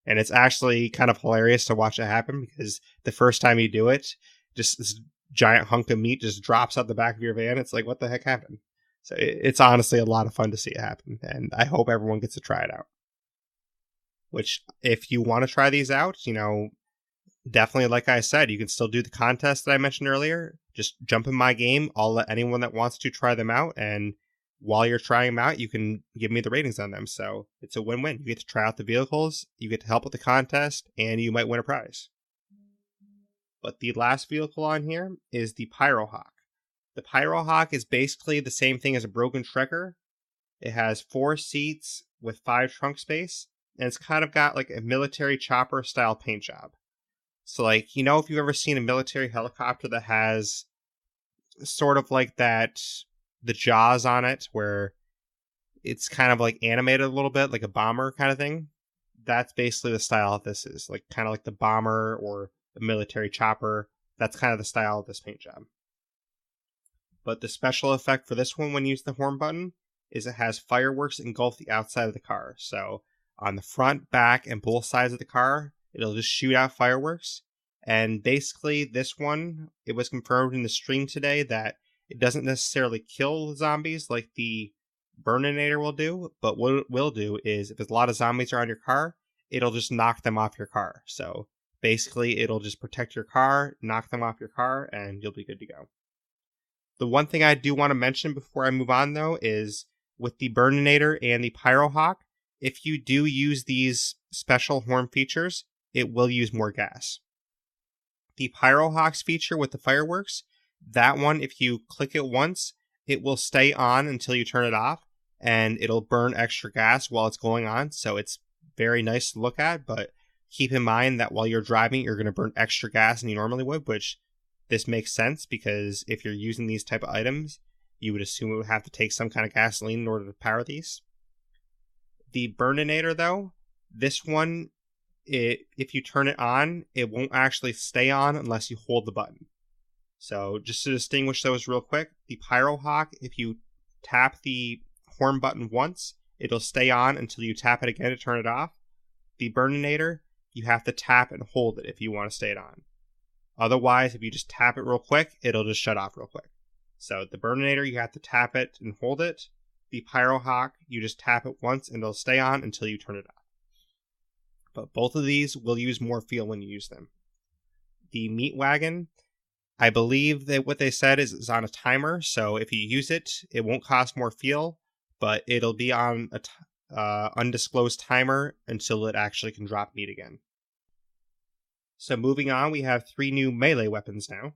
And it's actually kind of hilarious to watch it happen, because the first time you do it, just this giant hunk of meat just drops out the back of your van. It's like, what the heck happened? So it's honestly a lot of fun to see it happen, and I hope everyone gets to try it out. Which, if you want to try these out, definitely, like I said, you can still do the contest that I mentioned earlier. Just jump in my game. I'll let anyone that wants to try them out, and while you're trying them out, you can give me the ratings on them. So it's a win-win. You get to try out the vehicles, you get to help with the contest, and you might win a prize. But the last vehicle on here is the Pyrohawk. The Pyrohawk is basically the same thing as a Broken Trekker. It has 4 seats with 5 trunk space, and it's kind of got like a military chopper style paint job. So like, if you've ever seen a military helicopter that has sort of like that, the jaws on it, where it's kind of like animated a little bit, like a bomber kind of thing. That's basically the style this is, like kind of like the bomber or the military chopper. That's kind of the style of this paint job. But the special effect for this one when you use the horn button is it has fireworks engulf the outside of the car. So on the front, back, and both sides of the car. It'll just shoot out fireworks. And basically, this one, it was confirmed in the stream today that it doesn't necessarily kill the zombies like the Burninator will do, but what it will do is if a lot of zombies are on your car, it'll just knock them off your car. So basically, it'll just protect your car, knock them off your car, and you'll be good to go. The one thing I do want to mention before I move on, though, is with the Burninator and the Pyrohawk, if you do use these special horn features, it will use more gas. The Pyrohawk's feature with the fireworks, that one, if you click it once, it will stay on until you turn it off, and it'll burn extra gas while it's going on, so it's very nice to look at, but keep in mind that while you're driving, you're going to burn extra gas than you normally would, which this makes sense because if you're using these type of items, you would assume it would have to take some kind of gasoline in order to power these. The Burninator, though, this one, if you turn it on, it won't actually stay on unless you hold the button. So just to distinguish those real quick, the Pyrohawk, if you tap the horn button once, it'll stay on until you tap it again to turn it off. The Burninator, you have to tap and hold it if you want to stay it on. Otherwise, if you just tap it real quick, it'll just shut off real quick. So the Burninator, you have to tap it and hold it. The Pyrohawk, you just tap it once and it'll stay on until you turn it off. But both of these will use more fuel when you use them. The Meat Wagon, I believe that what they said is it's on a timer, so if you use it, it won't cost more fuel, but it'll be on a undisclosed timer until it actually can drop meat again. So moving on, we have 3 new melee weapons now.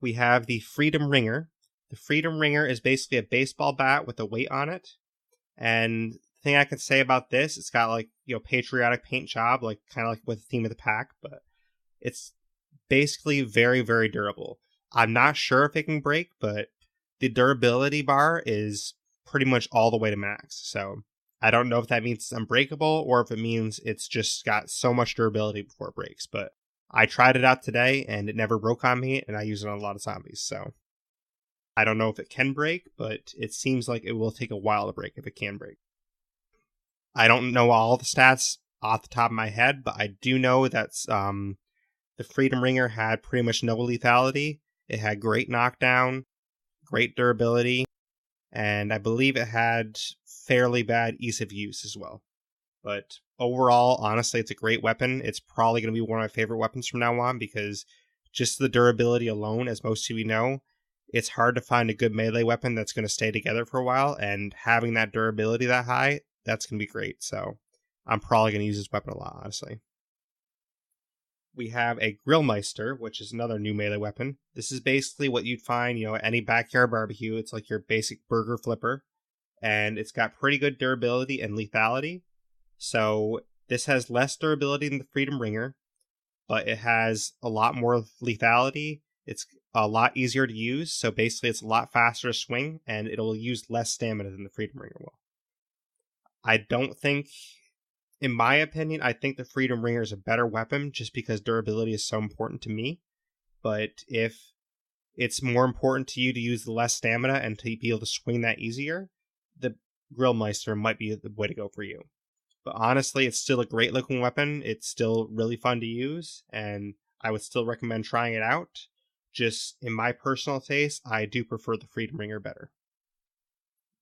We have the Freedom Ringer. The Freedom Ringer is basically a baseball bat with a weight on it. And the thing I can say about this, it's got like, patriotic paint job, like kind of like with the theme of the pack, but it's basically very, very durable. I'm not sure if it can break, but the durability bar is pretty much all the way to max. So I don't know if that means it's unbreakable or if it means it's just got so much durability before it breaks. But I tried it out today and it never broke on me, and I use it on a lot of zombies. So I don't know if it can break, but it seems like it will take a while to break if it can break. I don't know all the stats off the top of my head, but I do know that the Freedom Ringer had pretty much no lethality. It had great knockdown, great durability, and I believe it had fairly bad ease of use as well. But overall, honestly, it's a great weapon. It's probably going to be one of my favorite weapons from now on because just the durability alone, as most of you know, it's hard to find a good melee weapon that's going to stay together for a while, and having that durability that high, that's going to be great. So I'm probably going to use this weapon a lot, honestly. We have a Grillmeister, which is another new melee weapon. This is basically what you'd find, at any backyard barbecue. It's like your basic burger flipper, and it's got pretty good durability and lethality. So this has less durability than the Freedom Ringer, but it has a lot more lethality. It's a lot easier to use, so basically it's a lot faster to swing, and it'll use less stamina than the Freedom Ringer will. In my opinion, I think the Freedom Ringer is a better weapon just because durability is so important to me. But if it's more important to you to use the less stamina and to be able to swing that easier, the Grillmeister might be the way to go for you. But honestly, it's still a great looking weapon. It's still really fun to use, and I would still recommend trying it out. Just in my personal taste, I do prefer the Freedom Ringer better.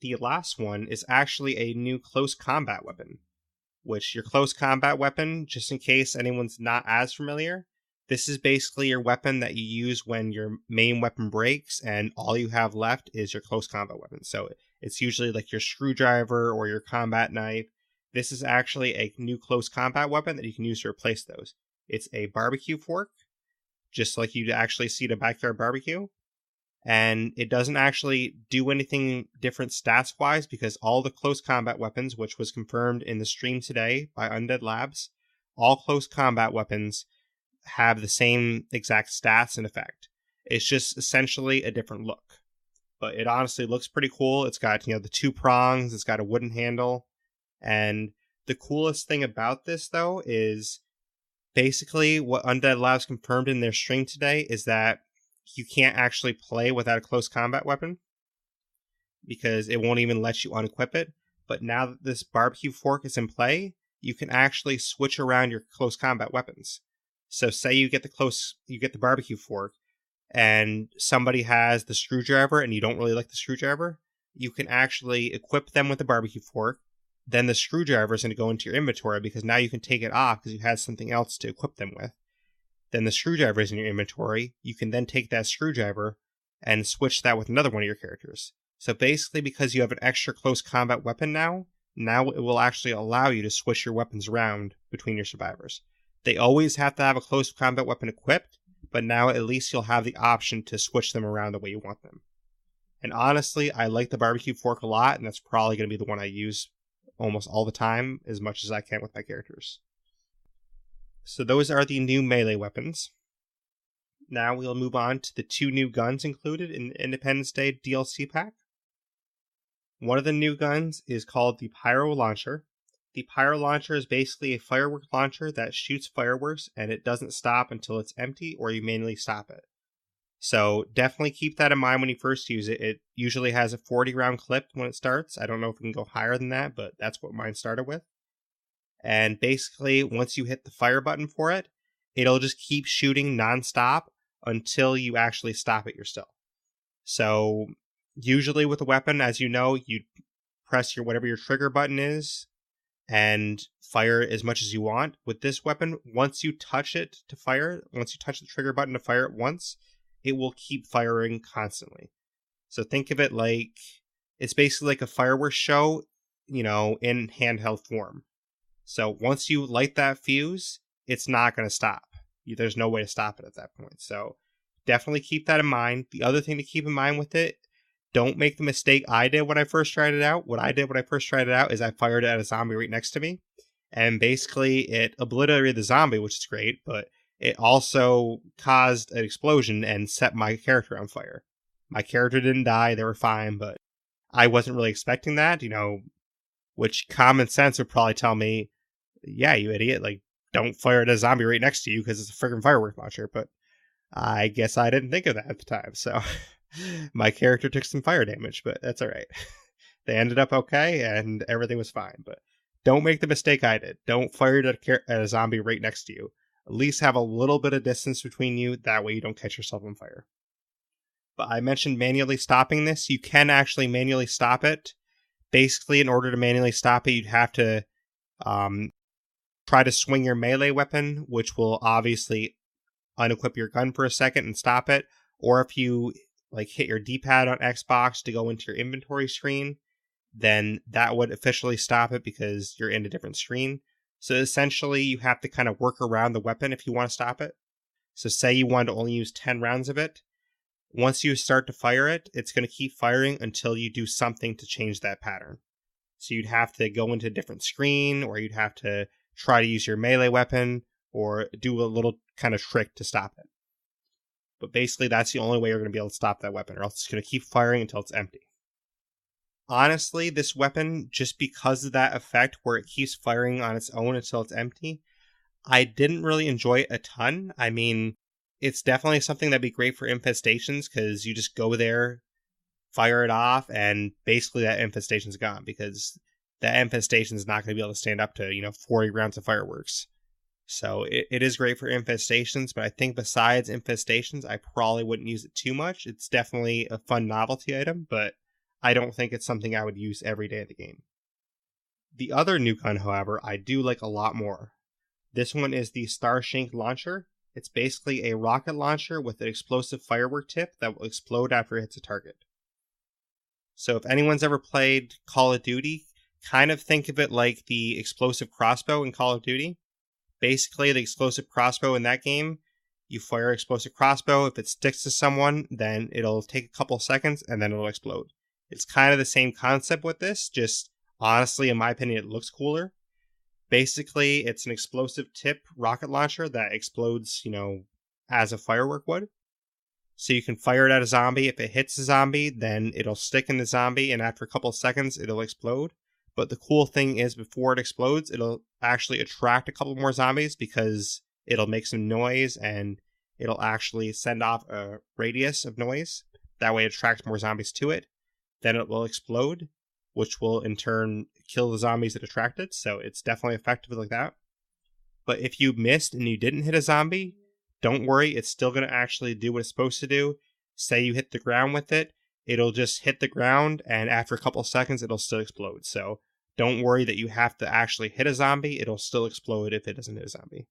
The last one is actually a new close combat weapon, which your close combat weapon, just in case anyone's not as familiar, this is basically your weapon that you use when your main weapon breaks and all you have left is your close combat weapon. So it's usually like your screwdriver or your combat knife. This is actually a new close combat weapon that you can use to replace those. It's a barbecue fork, just like you'd actually see at a backyard barbecue. And it doesn't actually do anything different stats-wise because all the close combat weapons, which was confirmed in the stream today by Undead Labs, all close combat weapons have the same exact stats and effect. It's just essentially a different look. But it honestly looks pretty cool. It's got, the 2 prongs, it's got a wooden handle. And the coolest thing about this, though, is basically what Undead Labs confirmed in their stream today is that you can't actually play without a close combat weapon because it won't even let you unequip it. but now that this barbecue fork is in play, you can actually switch around your close combat weapons. So say you get the barbecue fork, and somebody has the screwdriver and you don't really like the screwdriver, you can actually equip them with the barbecue fork. Then the screwdriver is going to go into your inventory because now you can take it off because you had something else to equip them with. Then the screwdriver is in your inventory. You can then take that screwdriver and switch that with another one of your characters. So basically, because you have an extra close combat weapon now it will actually allow you to switch your weapons around between your survivors. They always have to have a close combat weapon equipped, but now at least you'll have the option to switch them around the way you want them. And honestly, I like the barbecue fork a lot, and that's probably going to be the one I use almost all the time, as much as I can with my characters. So those are the new melee weapons. Now we'll move on to the 2 new guns included in the Independence Day DLC pack. One of the new guns is called the Pyro Launcher. The Pyro Launcher is basically a fireworks launcher that shoots fireworks, and it doesn't stop until it's empty or you manually stop it. So definitely keep that in mind when you first use it. It usually has a 40 round clip when it starts. I don't know if it can go higher than that, but that's what mine started with. And basically, once you hit the fire button for it, it'll just keep shooting nonstop until you actually stop it yourself. So usually with a weapon, as you know, you press whatever your trigger button is and fire as much as you want. With this weapon, once you touch the trigger button to fire it once, it will keep firing constantly. So think of it like it's basically like a fireworks show, in handheld form. So once you light that fuse, it's not going to stop. There's no way to stop it at that point. So definitely keep that in mind. The other thing to keep in mind with it, don't make the mistake I did when I first tried it out. What I did when I first tried it out is I fired it at a zombie right next to me. And basically it obliterated the zombie, which is great, but it also caused an explosion and set my character on fire. My character didn't die, they were fine, but I wasn't really expecting that, which common sense would probably tell me, yeah, you idiot, don't fire at a zombie right next to you because it's a friggin' fireworks launcher, but I guess I didn't think of that at the time, so my character took some fire damage, but that's alright. They ended up okay, and everything was fine, but don't make the mistake I did. Don't fire it at a zombie right next to you. At least have a little bit of distance between you, that way you don't catch yourself on fire. But I mentioned manually stopping this. You can actually manually stop it. Basically, in order to manually stop it, you'd have to try to swing your melee weapon, which will obviously unequip your gun for a second and stop it. Or if you hit your D-pad on Xbox to go into your inventory screen, then that would officially stop it because you're in a different screen. So essentially, you have to kind of work around the weapon if you want to stop it. So say you want to only use 10 rounds of it. Once you start to fire it, it's going to keep firing until you do something to change that pattern. So you'd have to go into a different screen, or you'd have to try to use your melee weapon, or do a little kind of trick to stop it. But basically, that's the only way you're going to be able to stop that weapon, or else it's going to keep firing until it's empty. Honestly, this weapon, just because of that effect where it keeps firing on its own until it's empty, I didn't really enjoy it a ton. I mean, it's definitely something that'd be great for infestations, because you just go there, fire it off, and basically that infestation's gone, because that infestation is not going to be able to stand up to, 40 rounds of fireworks. So it is great for infestations, but I think besides infestations, I probably wouldn't use it too much. It's definitely a fun novelty item, but I don't think it's something I would use every day of the game. The other new gun, however, I do like a lot more. This one is the Starshank Launcher. It's basically a rocket launcher with an explosive firework tip that will explode after it hits a target. So if anyone's ever played Call of Duty, kind of think of it like the explosive crossbow in Call of Duty. Basically, the explosive crossbow in that game, you fire explosive crossbow. If it sticks to someone, then it'll take a couple seconds and then it'll explode. It's kind of the same concept with this, just honestly, in my opinion, it looks cooler. Basically, it's an explosive tip rocket launcher that explodes, as a firework would. So you can fire it at a zombie. If it hits a zombie, then it'll stick in the zombie, and after a couple of seconds, it'll explode. But the cool thing is, before it explodes, it'll actually attract a couple more zombies, because it'll make some noise, and it'll actually send off a radius of noise. That way it attracts more zombies to it. Then it will explode. which will in turn kill the zombies that attract it. So it's definitely effective like that. But if you missed and you didn't hit a zombie, don't worry, it's still going to actually do what it's supposed to do. Say you hit the ground with it, it'll just hit the ground, and after a couple of seconds, it'll still explode. So don't worry that you have to actually hit a zombie. It'll still explode if it doesn't hit a zombie.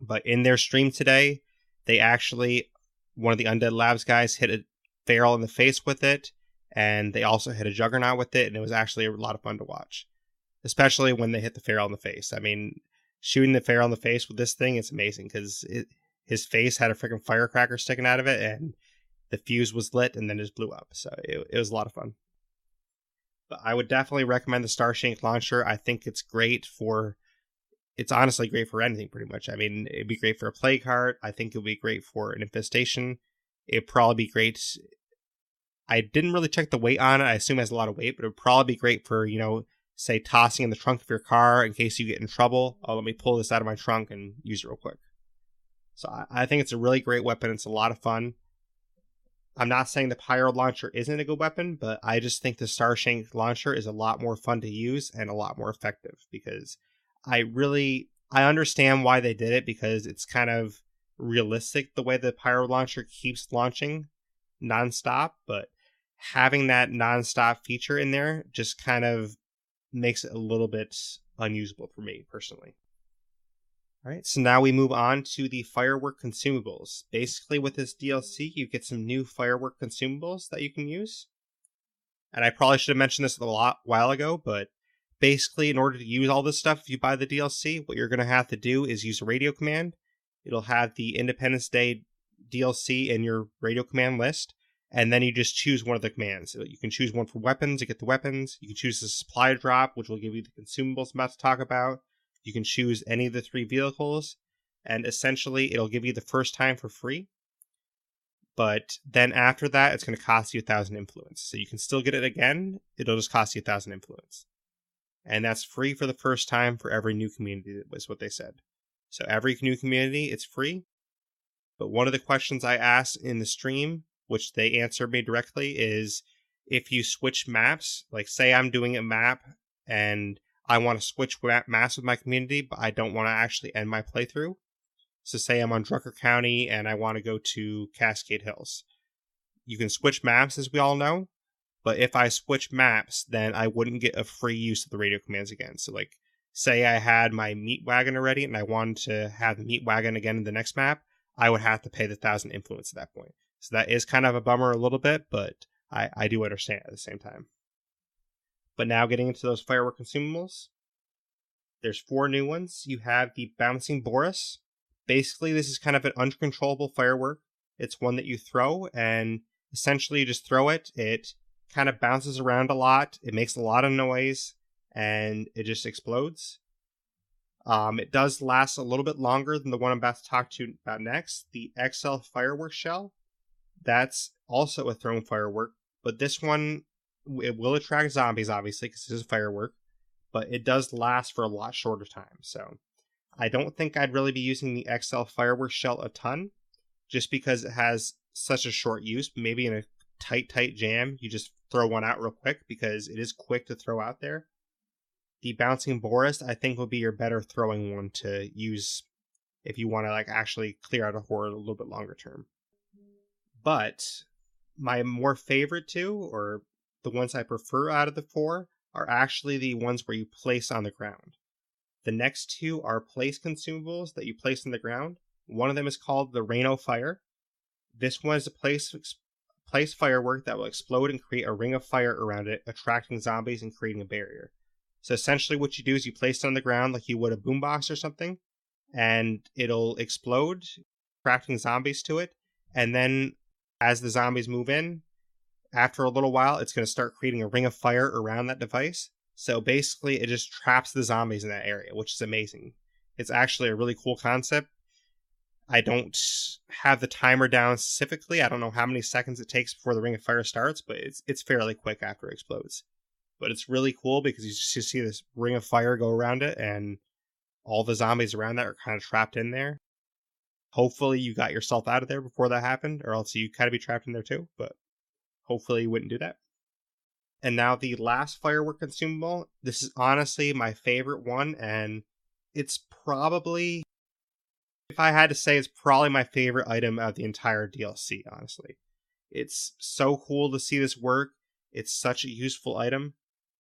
But in their stream today, they actually, one of the Undead Labs guys hit a feral in the face with it, and they also hit a juggernaut with it, and it was actually a lot of fun to watch. Especially when they hit the feral in the face. I mean, shooting the feral in the face with this thing is amazing, because his face had a freaking firecracker sticking out of it, and the fuse was lit and then just blew up. So it was a lot of fun. But I would definitely recommend the Starshank launcher. I think it's honestly great for anything, pretty much. I mean, it'd be great for a plague heart. I think it would be great for an infestation. It'd probably be great. I didn't really check the weight on it. I assume it has a lot of weight, but it would probably be great for, say, tossing in the trunk of your car in case you get in trouble. Oh, let me pull this out of my trunk and use it real quick. So I think it's a really great weapon. It's a lot of fun. I'm not saying the Pyro launcher isn't a good weapon, but I just think the Starshank launcher is a lot more fun to use and a lot more effective, because I understand why they did it, because it's kind of realistic the way the Pyro launcher keeps launching nonstop, but having that nonstop feature in there just kind of makes it a little bit unusable for me personally. All right, so now we move on to the firework consumables. Basically, with this DLC, you get some new firework consumables that you can use. And I probably should have mentioned this while ago, but basically, in order to use all this stuff, if you buy the DLC, what you're going to have to do is use a radio command. It'll have the Independence Day DLC in your radio command list, and then you just choose one of the commands. So you can choose one for weapons to get the weapons. You can choose the supply drop, which will give you the consumables I'm about to talk about. You can choose any of the 3 vehicles, and essentially it'll give you the first time for free. But then after that, it's going to cost you 1,000 influence. So you can still get it again. It'll just cost you 1,000 influence. And that's free for the first time for every new community, was what they said. So every new community, it's free. But one of the questions I asked in the stream, which they answered me directly, is if you switch maps, like say I'm doing a map and I want to switch maps with my community, but I don't want to actually end my playthrough. So say I'm on Drucker County and I want to go to Cascade Hills. You can switch maps, as we all know, but if I switch maps, then I wouldn't get a free use of the radio commands again. So like, say I had my meat wagon already and I wanted to have the meat wagon again in the next map, I would have to pay the 1,000 influence at that point. So that is kind of a bummer a little bit, but I do understand at the same time. But now getting into those firework consumables, there's 4 new ones. You have the Bouncing Boris. Basically, this is kind of an uncontrollable firework. It's one that you throw, and essentially you just throw it. It kind of bounces around a lot. It makes a lot of noise, and it just explodes. It does last a little bit longer than the one I'm about to talk to you about next, the XL Firework Shell. That's also a thrown firework, but this one, it will attract zombies, obviously, because this is a firework, but it does last for a lot shorter time. So I don't think I'd really be using the XL Firework Shell a ton, just because it has such a short use. Maybe in a tight jam, you just throw one out real quick, because it is quick to throw out there. The Bouncing Boris, I think, will be your better throwing one to use if you want to like actually clear out a horde a little bit longer term. But my more favorite 2, or the ones I prefer out of the 4, are actually the ones where you place on the ground. The next 2 are place consumables that you place on the ground. One of them is called the Rain of Fire. This one is a place firework that will explode and create a ring of fire around it, attracting zombies and creating a barrier. So essentially what you do is you place it on the ground like you would a boombox or something, and it'll explode, attracting zombies to it. And then as the zombies move in, after a little while, it's going to start creating a ring of fire around that device. So basically, it just traps the zombies in that area, which is amazing. It's actually a really cool concept. I don't have the timer down specifically. I don't know how many seconds it takes before the ring of fire starts, but it's fairly quick after it explodes. But it's really cool because you just see this ring of fire go around it, and all the zombies around that are kind of trapped in there. Hopefully you got yourself out of there before that happened, or else you kind of be trapped in there too, but hopefully you wouldn't do that. And now the last firework consumable. This is honestly my favorite one, and it's probably, if I had to say, it's probably my favorite item of the entire DLC, honestly. It's so cool to see this work. It's such a useful item.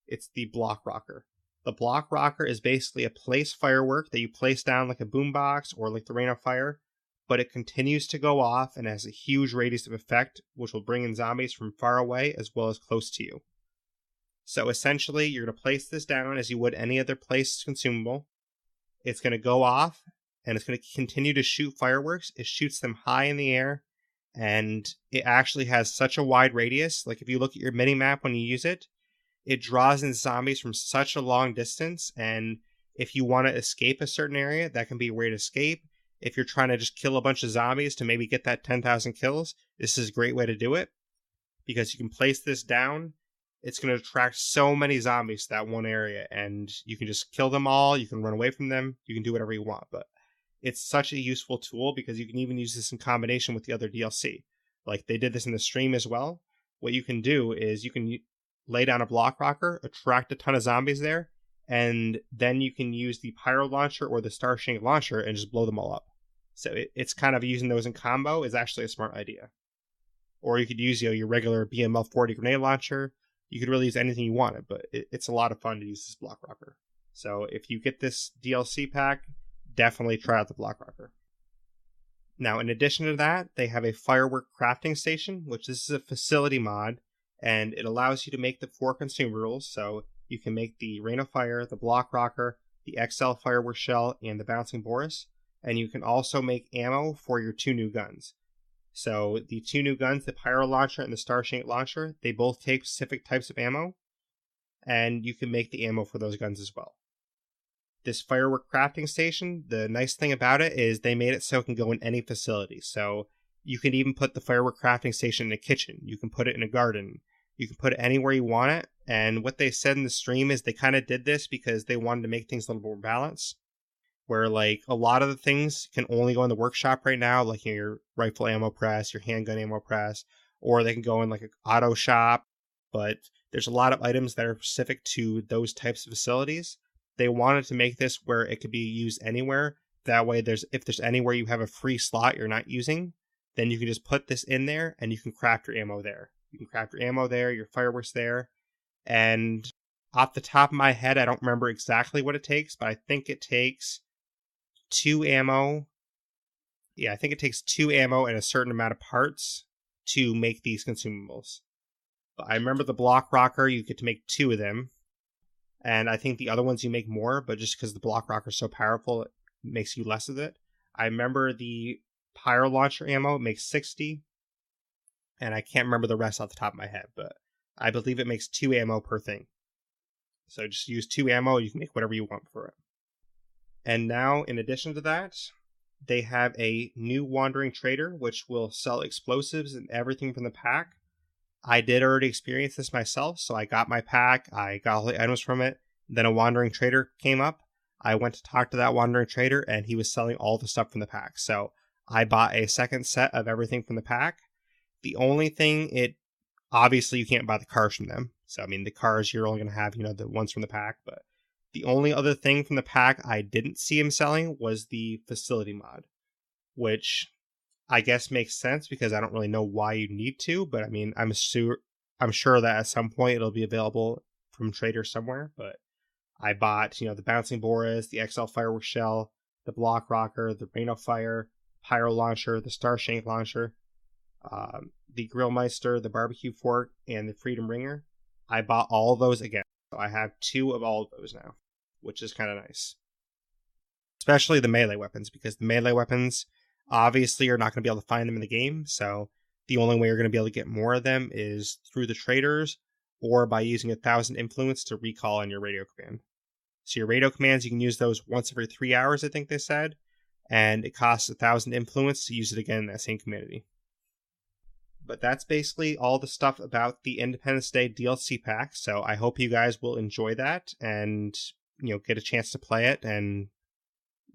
It's the block rocker. The block rocker is basically a place firework that you place down like a boombox or like the Rain of Fire, but it continues to go off and has a huge radius of effect, which will bring in zombies from far away as well as close to you. So essentially, you're going to place this down as you would any other place consumable. It's going to go off, and it's going to continue to shoot fireworks. It shoots them high in the air, and it actually has such a wide radius. Like if you look at your mini-map when you use it, it draws in zombies from such a long distance, and if you want to escape a certain area, that can be a way to escape. If you're trying to just kill a bunch of zombies to maybe get that 10,000 kills, this is a great way to do it, because you can place this down. It's going to attract so many zombies to that one area, and you can just kill them all, you can run away from them, you can do whatever you want, but it's such a useful tool because you can even use this in combination with the other DLC. Like they did this in the stream as well. What you can do is you can lay down a block rocker, attract a ton of zombies there, and then you can use the pyro launcher or the star shank launcher and just blow them all up. So it's kind of using those in combo is actually a smart idea. Or you could use your regular BML-40 grenade launcher. You could really use anything you wanted, but it's a lot of fun to use this block rocker. So if you get this DLC pack, definitely try out the block rocker. Now, in addition to that, they have a firework crafting station, which this is a facility mod, and it allows you to make the 4 consumables. So you can make the Rain of Fire, the block rocker, the XL firework shell, and the bouncing Boris. And you can also make ammo for your 2 new guns. So the 2 new guns, the pyro launcher and the star shank launcher, they both take specific types of ammo, and you can make the ammo for those guns as well. This firework crafting station, the nice thing about it is they made it so it can go in any facility. So you can even put the firework crafting station in a kitchen. You can put it in a garden. You can put it anywhere you want it. And what they said in the stream is they kind of did this because they wanted to make things a little more balanced. Where like a lot of the things can only go in the workshop right now, like your rifle ammo press, your handgun ammo press, or they can go in like an auto shop. But there's a lot of items that are specific to those types of facilities. They wanted to make this where it could be used anywhere. That way, if there's anywhere you have a free slot you're not using, then you can just put this in there and you can craft your ammo there. You can craft your ammo there, your fireworks there. And off the top of my head, I don't remember exactly what it takes, but I think it takes 2 ammo. Yeah, I think it takes 2 ammo and a certain amount of parts to make these consumables. But I remember the block rocker, you get to make 2 of them. And I think the other ones you make more, but just because the block rocker is so powerful, it makes you less of it. I remember the pyro launcher ammo makes 60. And I can't remember the rest off the top of my head, but I believe it makes 2 ammo per thing. So just use 2 ammo, you can make whatever you want for it. And now, in addition to that, they have a new Wandering Trader, which will sell explosives and everything from the pack. I did already experience this myself, so I got my pack, I got all the items from it, then a Wandering Trader came up. I went to talk to that Wandering Trader, and he was selling all the stuff from the pack. So I bought a second set of everything from the pack. The only thing, obviously you can't buy the cars from them. So, I mean, the cars you're only going to have, the ones from the pack, but the only other thing from the pack I didn't see him selling was the facility mod, which I guess makes sense because I don't really know why you need to, but I mean, I'm sure that at some point it'll be available from traders somewhere, but I bought, the bouncing Boris, the XL fireworks shell, the block rocker, the Rain of Fire, pyro launcher, the star shank launcher, the Grillmeister, the barbecue fork, and the Freedom Ringer. I bought all of those again. So I have 2 of all of those now, which is kind of nice. Especially the melee weapons, because the melee weapons, obviously, you're not going to be able to find them in the game. So the only way you're going to be able to get more of them is through the traders or by using 1,000 influence to recall on your radio command. So your radio commands, you can use those once every 3 hours, I think they said. And it costs 1,000 influence to use it again in that same community. But that's basically all the stuff about the Independence Day DLC pack. So I hope you guys will enjoy that and, get a chance to play it and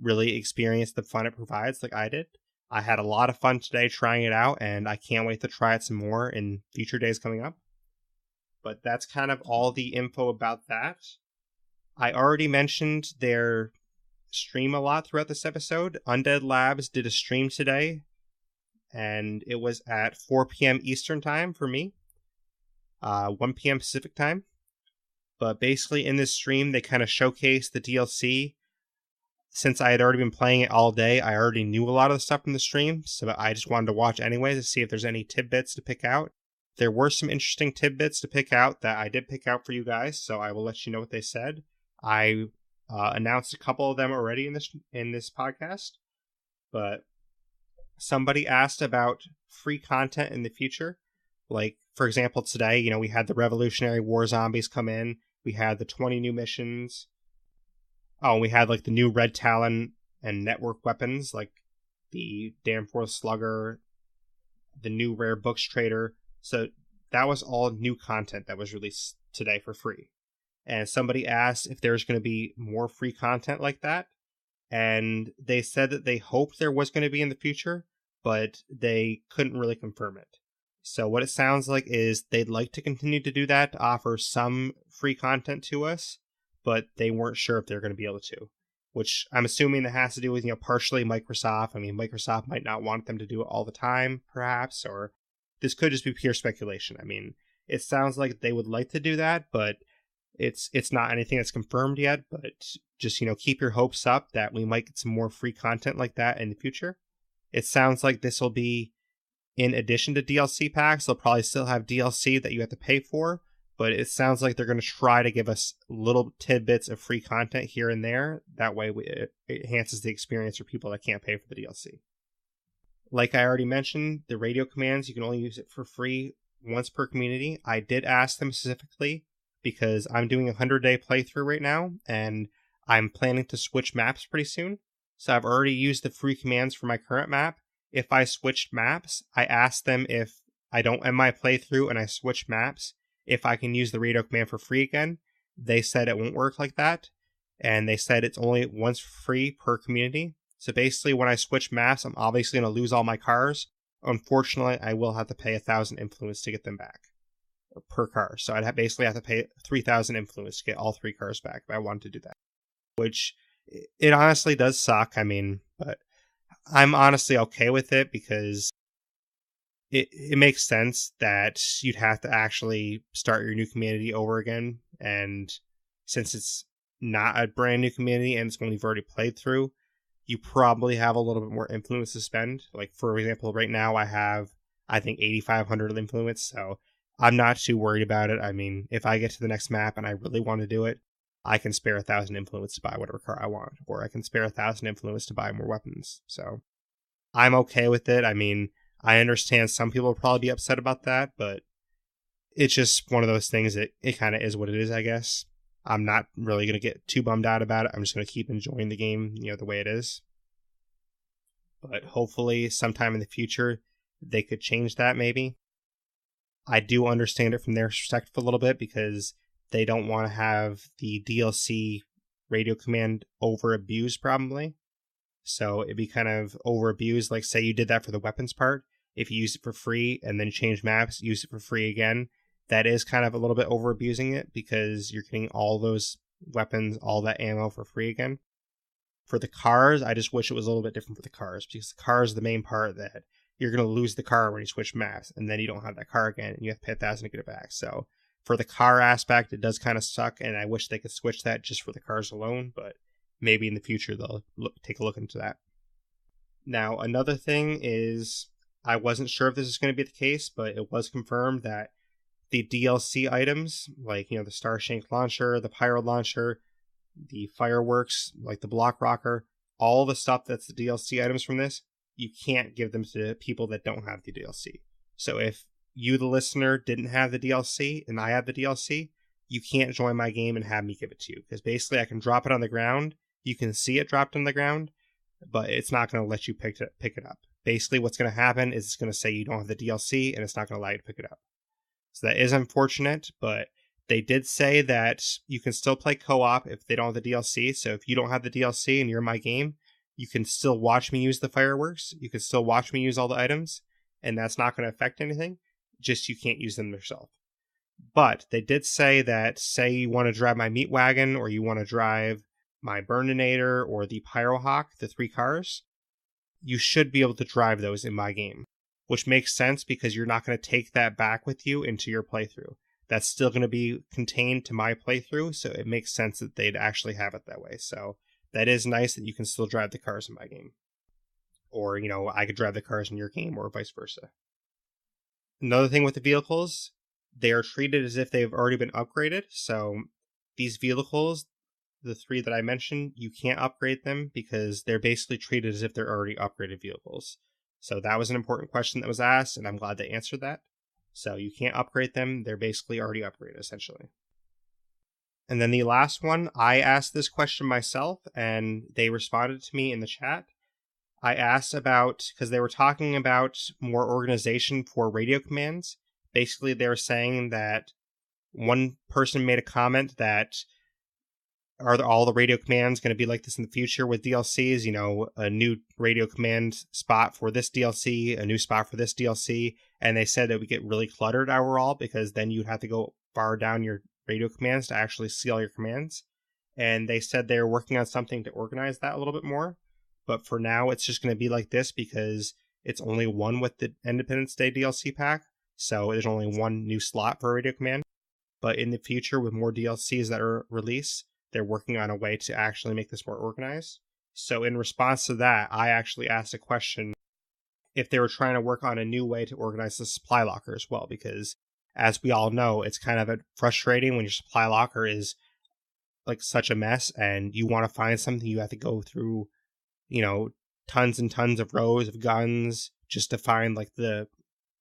really experience the fun it provides like I did. I had a lot of fun today trying it out, and I can't wait to try it some more in future days coming up. But that's kind of all the info about that. I already mentioned their stream a lot throughout this episode. Undead Labs did a stream today, and it was at 4 p.m. Eastern time for me, 1 p.m. Pacific time. But basically in this stream, they kind of showcased the DLC. Since I had already been playing it all day, I already knew a lot of the stuff from the stream, so I just wanted to watch anyway to see if there's any tidbits to pick out. There were some interesting tidbits to pick out that I did pick out for you guys, so I will let you know what they said. I announced a couple of them already in this podcast, but somebody asked about free content in the future. Like, for example, today, we had the Revolutionary War zombies come in. We had the 20 new missions. Oh, and we had like the new Red Talon and network weapons, like the Danforth Slugger, the new Rare Books Trader. So that was all new content that was released today for free. And somebody asked if there's going to be more free content like that. And they said that they hoped there was going to be in the future, but they couldn't really confirm it. So what it sounds like is they'd like to continue to do that, to offer some free content to us, but they weren't sure if they're going to be able to, which I'm assuming that has to do with, partially Microsoft. I mean, Microsoft might not want them to do it all the time, perhaps, or this could just be pure speculation. I mean, it sounds like they would like to do that, but it's not anything that's confirmed yet, but just, keep your hopes up that we might get some more free content like that in the future. It sounds like this will be in addition to DLC packs. They'll probably still have DLC that you have to pay for, but it sounds like they're going to try to give us little tidbits of free content here and there. That way it enhances the experience for people that can't pay for the DLC. Like I already mentioned, the radio commands, you can only use it for free once per community. I did ask them specifically because I'm doing a 100-day playthrough right now, and I'm planning to switch maps pretty soon. So I've already used the free commands for my current map. If I switched maps, I asked them if I don't end my playthrough and I switch maps, if I can use the radio command for free again. They said it won't work like that, and they said it's only once free per community. So basically, when I switch maps, I'm obviously going to lose all my cars. Unfortunately, I will have to pay 1,000 influence to get them back per car. So I'd basically have to pay 3,000 influence to get all 3 cars back if I wanted to do that. Which, it honestly does suck. I mean, but I'm honestly okay with it because it makes sense that you'd have to actually start your new community over again. And since it's not a brand new community and it's one you've already played through, you probably have a little bit more influence to spend. Like, for example, right now I have, I think, 8,500 influence, so I'm not too worried about it. I mean, if I get to the next map and I really want to do it, I can spare 1,000 influence to buy whatever car I want, or I can spare 1,000 influence to buy more weapons. So I'm okay with it. I mean, I understand some people will probably be upset about that, but it's just one of those things that it kind of is what it is, I guess. I'm not really going to get too bummed out about it. I'm just going to keep enjoying the game, the way it is. But hopefully sometime in the future, they could change that maybe. I do understand it from their perspective a little bit because they don't want to have the DLC radio command over abused probably. So it'd be kind of over abused. Like, say you did that for the weapons part. If you use it for free and then change maps, use it for free again. That is kind of a little bit over abusing it because you're getting all those weapons, all that ammo for free again. For the cars, I just wish it was a little bit different for the cars because the car is the main part that you're going to lose the car when you switch maps and then you don't have that car again and you have to pay 1,000 to get it back. So for the car aspect, it does kind of suck, and I wish they could switch that just for the cars alone, but maybe in the future they'll take a look into that. Now, another thing is, I wasn't sure if this is going to be the case, but it was confirmed that the DLC items, like, the Starshank launcher, the Pyro launcher, the fireworks, like the block rocker, all the stuff that's the DLC items from this, you can't give them to people that don't have the DLC. So if you, the listener, didn't have the DLC and I have the DLC, you can't join my game and have me give it to you. Because basically I can drop it on the ground, you can see it dropped on the ground, but it's not going to let you pick it up. Basically what's going to happen is it's going to say you don't have the DLC and it's not going to allow you to pick it up. So that is unfortunate, but they did say that you can still play co-op if they don't have the DLC. So if you don't have the DLC and you're in my game, you can still watch me use the fireworks. You can still watch me use all the items, and that's not going to affect anything. Just you can't use them yourself. But they did say that, say you want to drive my meat wagon, or you want to drive my Burninator or the Pyrohawk, the 3 cars, you should be able to drive those in my game, which makes sense because you're not going to take that back with you into your playthrough. That's still going to be contained to my playthrough, so it makes sense that they'd actually have it that way. So that is nice that you can still drive the cars in my game. Or, I could drive the cars in your game, or vice versa. Another thing with the vehicles, they are treated as if they've already been upgraded. So these vehicles, the 3 that I mentioned, you can't upgrade them because they're basically treated as if they're already upgraded vehicles. So that was an important question that was asked, and I'm glad they answered that. So you can't upgrade them. They're basically already upgraded, essentially. And then the last one, I asked this question myself, and they responded to me in the chat. I asked about, because they were talking about more organization for radio commands. Basically, they were saying that one person made a comment that, are all the radio commands going to be like this in the future with DLCs? A new radio command spot for this DLC, a new spot for this DLC. And they said it would get really cluttered overall because then you'd have to go far down your radio commands to actually see all your commands. And they said they're working on something to organize that a little bit more. But for now, it's just going to be like this because it's only one with the Independence Day DLC pack. So there's only one new slot for a radio command. But in the future, with more DLCs that are released, they're working on a way to actually make this more organized. So in response to that, I actually asked a question if they were trying to work on a new way to organize the supply locker as well. Because as we all know, it's kind of frustrating when your supply locker is like such a mess and you want to find something, you have to go through tons and tons of rows of guns just to find like the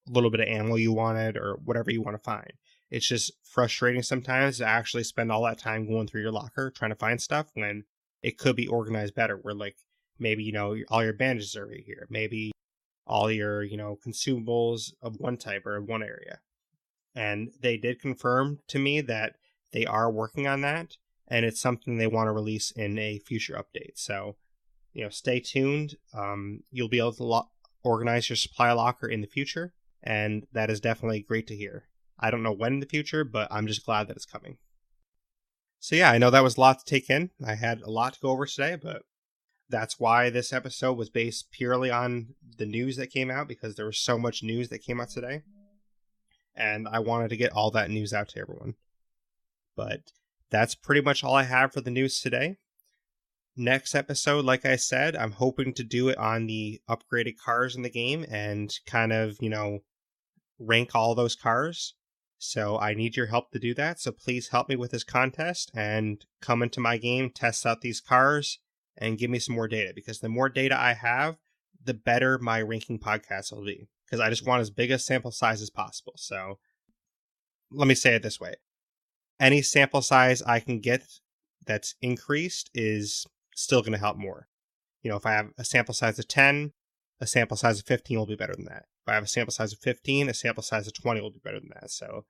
little bit of ammo you wanted or whatever you want to find. It's just frustrating sometimes to actually spend all that time going through your locker trying to find stuff when it could be organized better, where like maybe, all your bandages are right here. Maybe all your, consumables of one type or one area. And they did confirm to me that they are working on that, and it's something they want to release in a future update. So, stay tuned. You'll be able to organize your supply locker in the future, and that is definitely great to hear. I don't know when in the future, but I'm just glad that it's coming. So yeah, I know that was a lot to take in. I had a lot to go over today, but that's why this episode was based purely on the news that came out, because there was so much news that came out today. And I wanted to get all that news out to everyone. But that's pretty much all I have for the news today. Next episode, like I said, I'm hoping to do it on the upgraded cars in the game and kind of, rank all those cars. So I need your help to do that. So please help me with this contest and come into my game, test out these cars, and give me some more data. Because the more data I have, the better my ranking podcast will be. Because I just want as big a sample size as possible. So let me say it this way. Any sample size I can get that's increased is still going to help more. If I have a sample size of 10, a sample size of 15 will be better than that. If I have a sample size of 15, a sample size of 20 will be better than that. So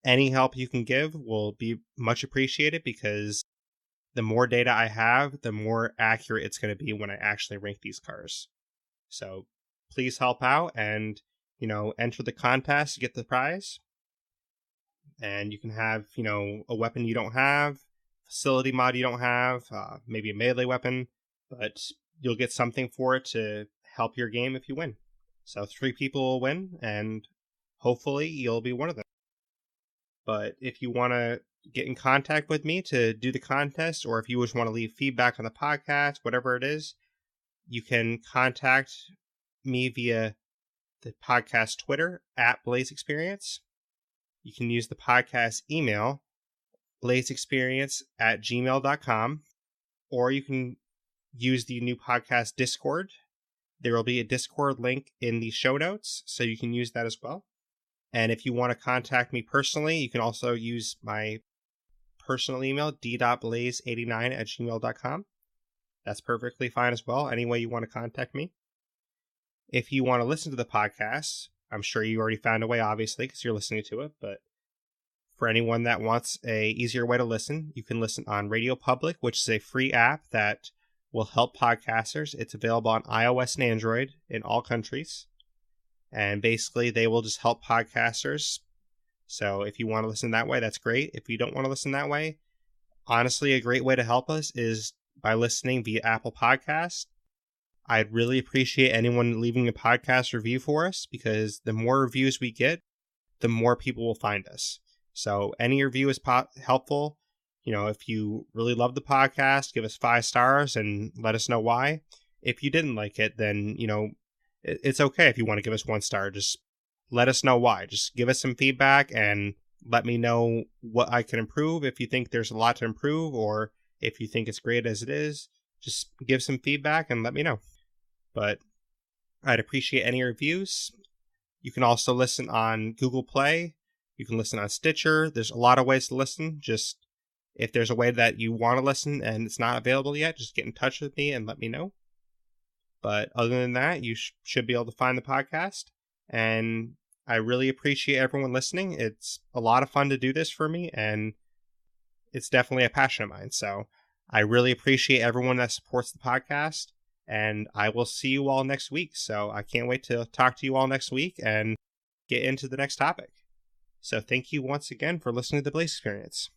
any help you can give will be much appreciated, because the more data I have, the more accurate it's going to be when I actually rank these cars. So please help out and, enter the contest to get the prize. And you can have, a weapon you don't have, facility mod you don't have, maybe a melee weapon, but you'll get something for it to help your game if you win. So 3 people will win, and hopefully you'll be one of them. But if you want to get in contact with me to do the contest, or if you just want to leave feedback on the podcast, whatever it is, you can contact me via the podcast Twitter at Blaise XPerience. You can use the podcast email, blaisexperience@gmail.com, or you can use the new podcast Discord. There will be a Discord link in the show notes, so you can use that as well. And if you want to contact me personally, you can also use my personal email, d.blaise89@gmail.com. That's perfectly fine as well, any way you want to contact me. If you want to listen to the podcast, I'm sure you already found a way, obviously, because you're listening to it, but for anyone that wants a easier way to listen, you can listen on Radio Public, which is a free app that will help podcasters. It's available on iOS and Android in all countries. And basically, they will just help podcasters So if you want to listen that way, that's great. If you don't want to listen that way, honestly, a great way to help us is by listening via Apple Podcasts. I'd really appreciate anyone leaving a podcast review for us, because the more reviews we get, the more people will find us. So any review is helpful. If you really love the podcast, give us 5 stars and let us know why. If you didn't like it, then, it's okay if you want to give us 1 star. Just let us know why. Just give us some feedback and let me know what I can improve. If you think there's a lot to improve, or if you think it's great as it is, just give some feedback and let me know. But I'd appreciate any reviews. You can also listen on Google Play. You can listen on Stitcher. There's a lot of ways to listen. Just if there's a way that you want to listen and it's not available yet, just get in touch with me and let me know. But other than that, you should be able to find the podcast. And I really appreciate everyone listening. It's a lot of fun to do this for me, and it's definitely a passion of mine. So I really appreciate everyone that supports the podcast, and I will see you all next week. So I can't wait to talk to you all next week and get into the next topic. So thank you once again for listening to the Blaise XPerience.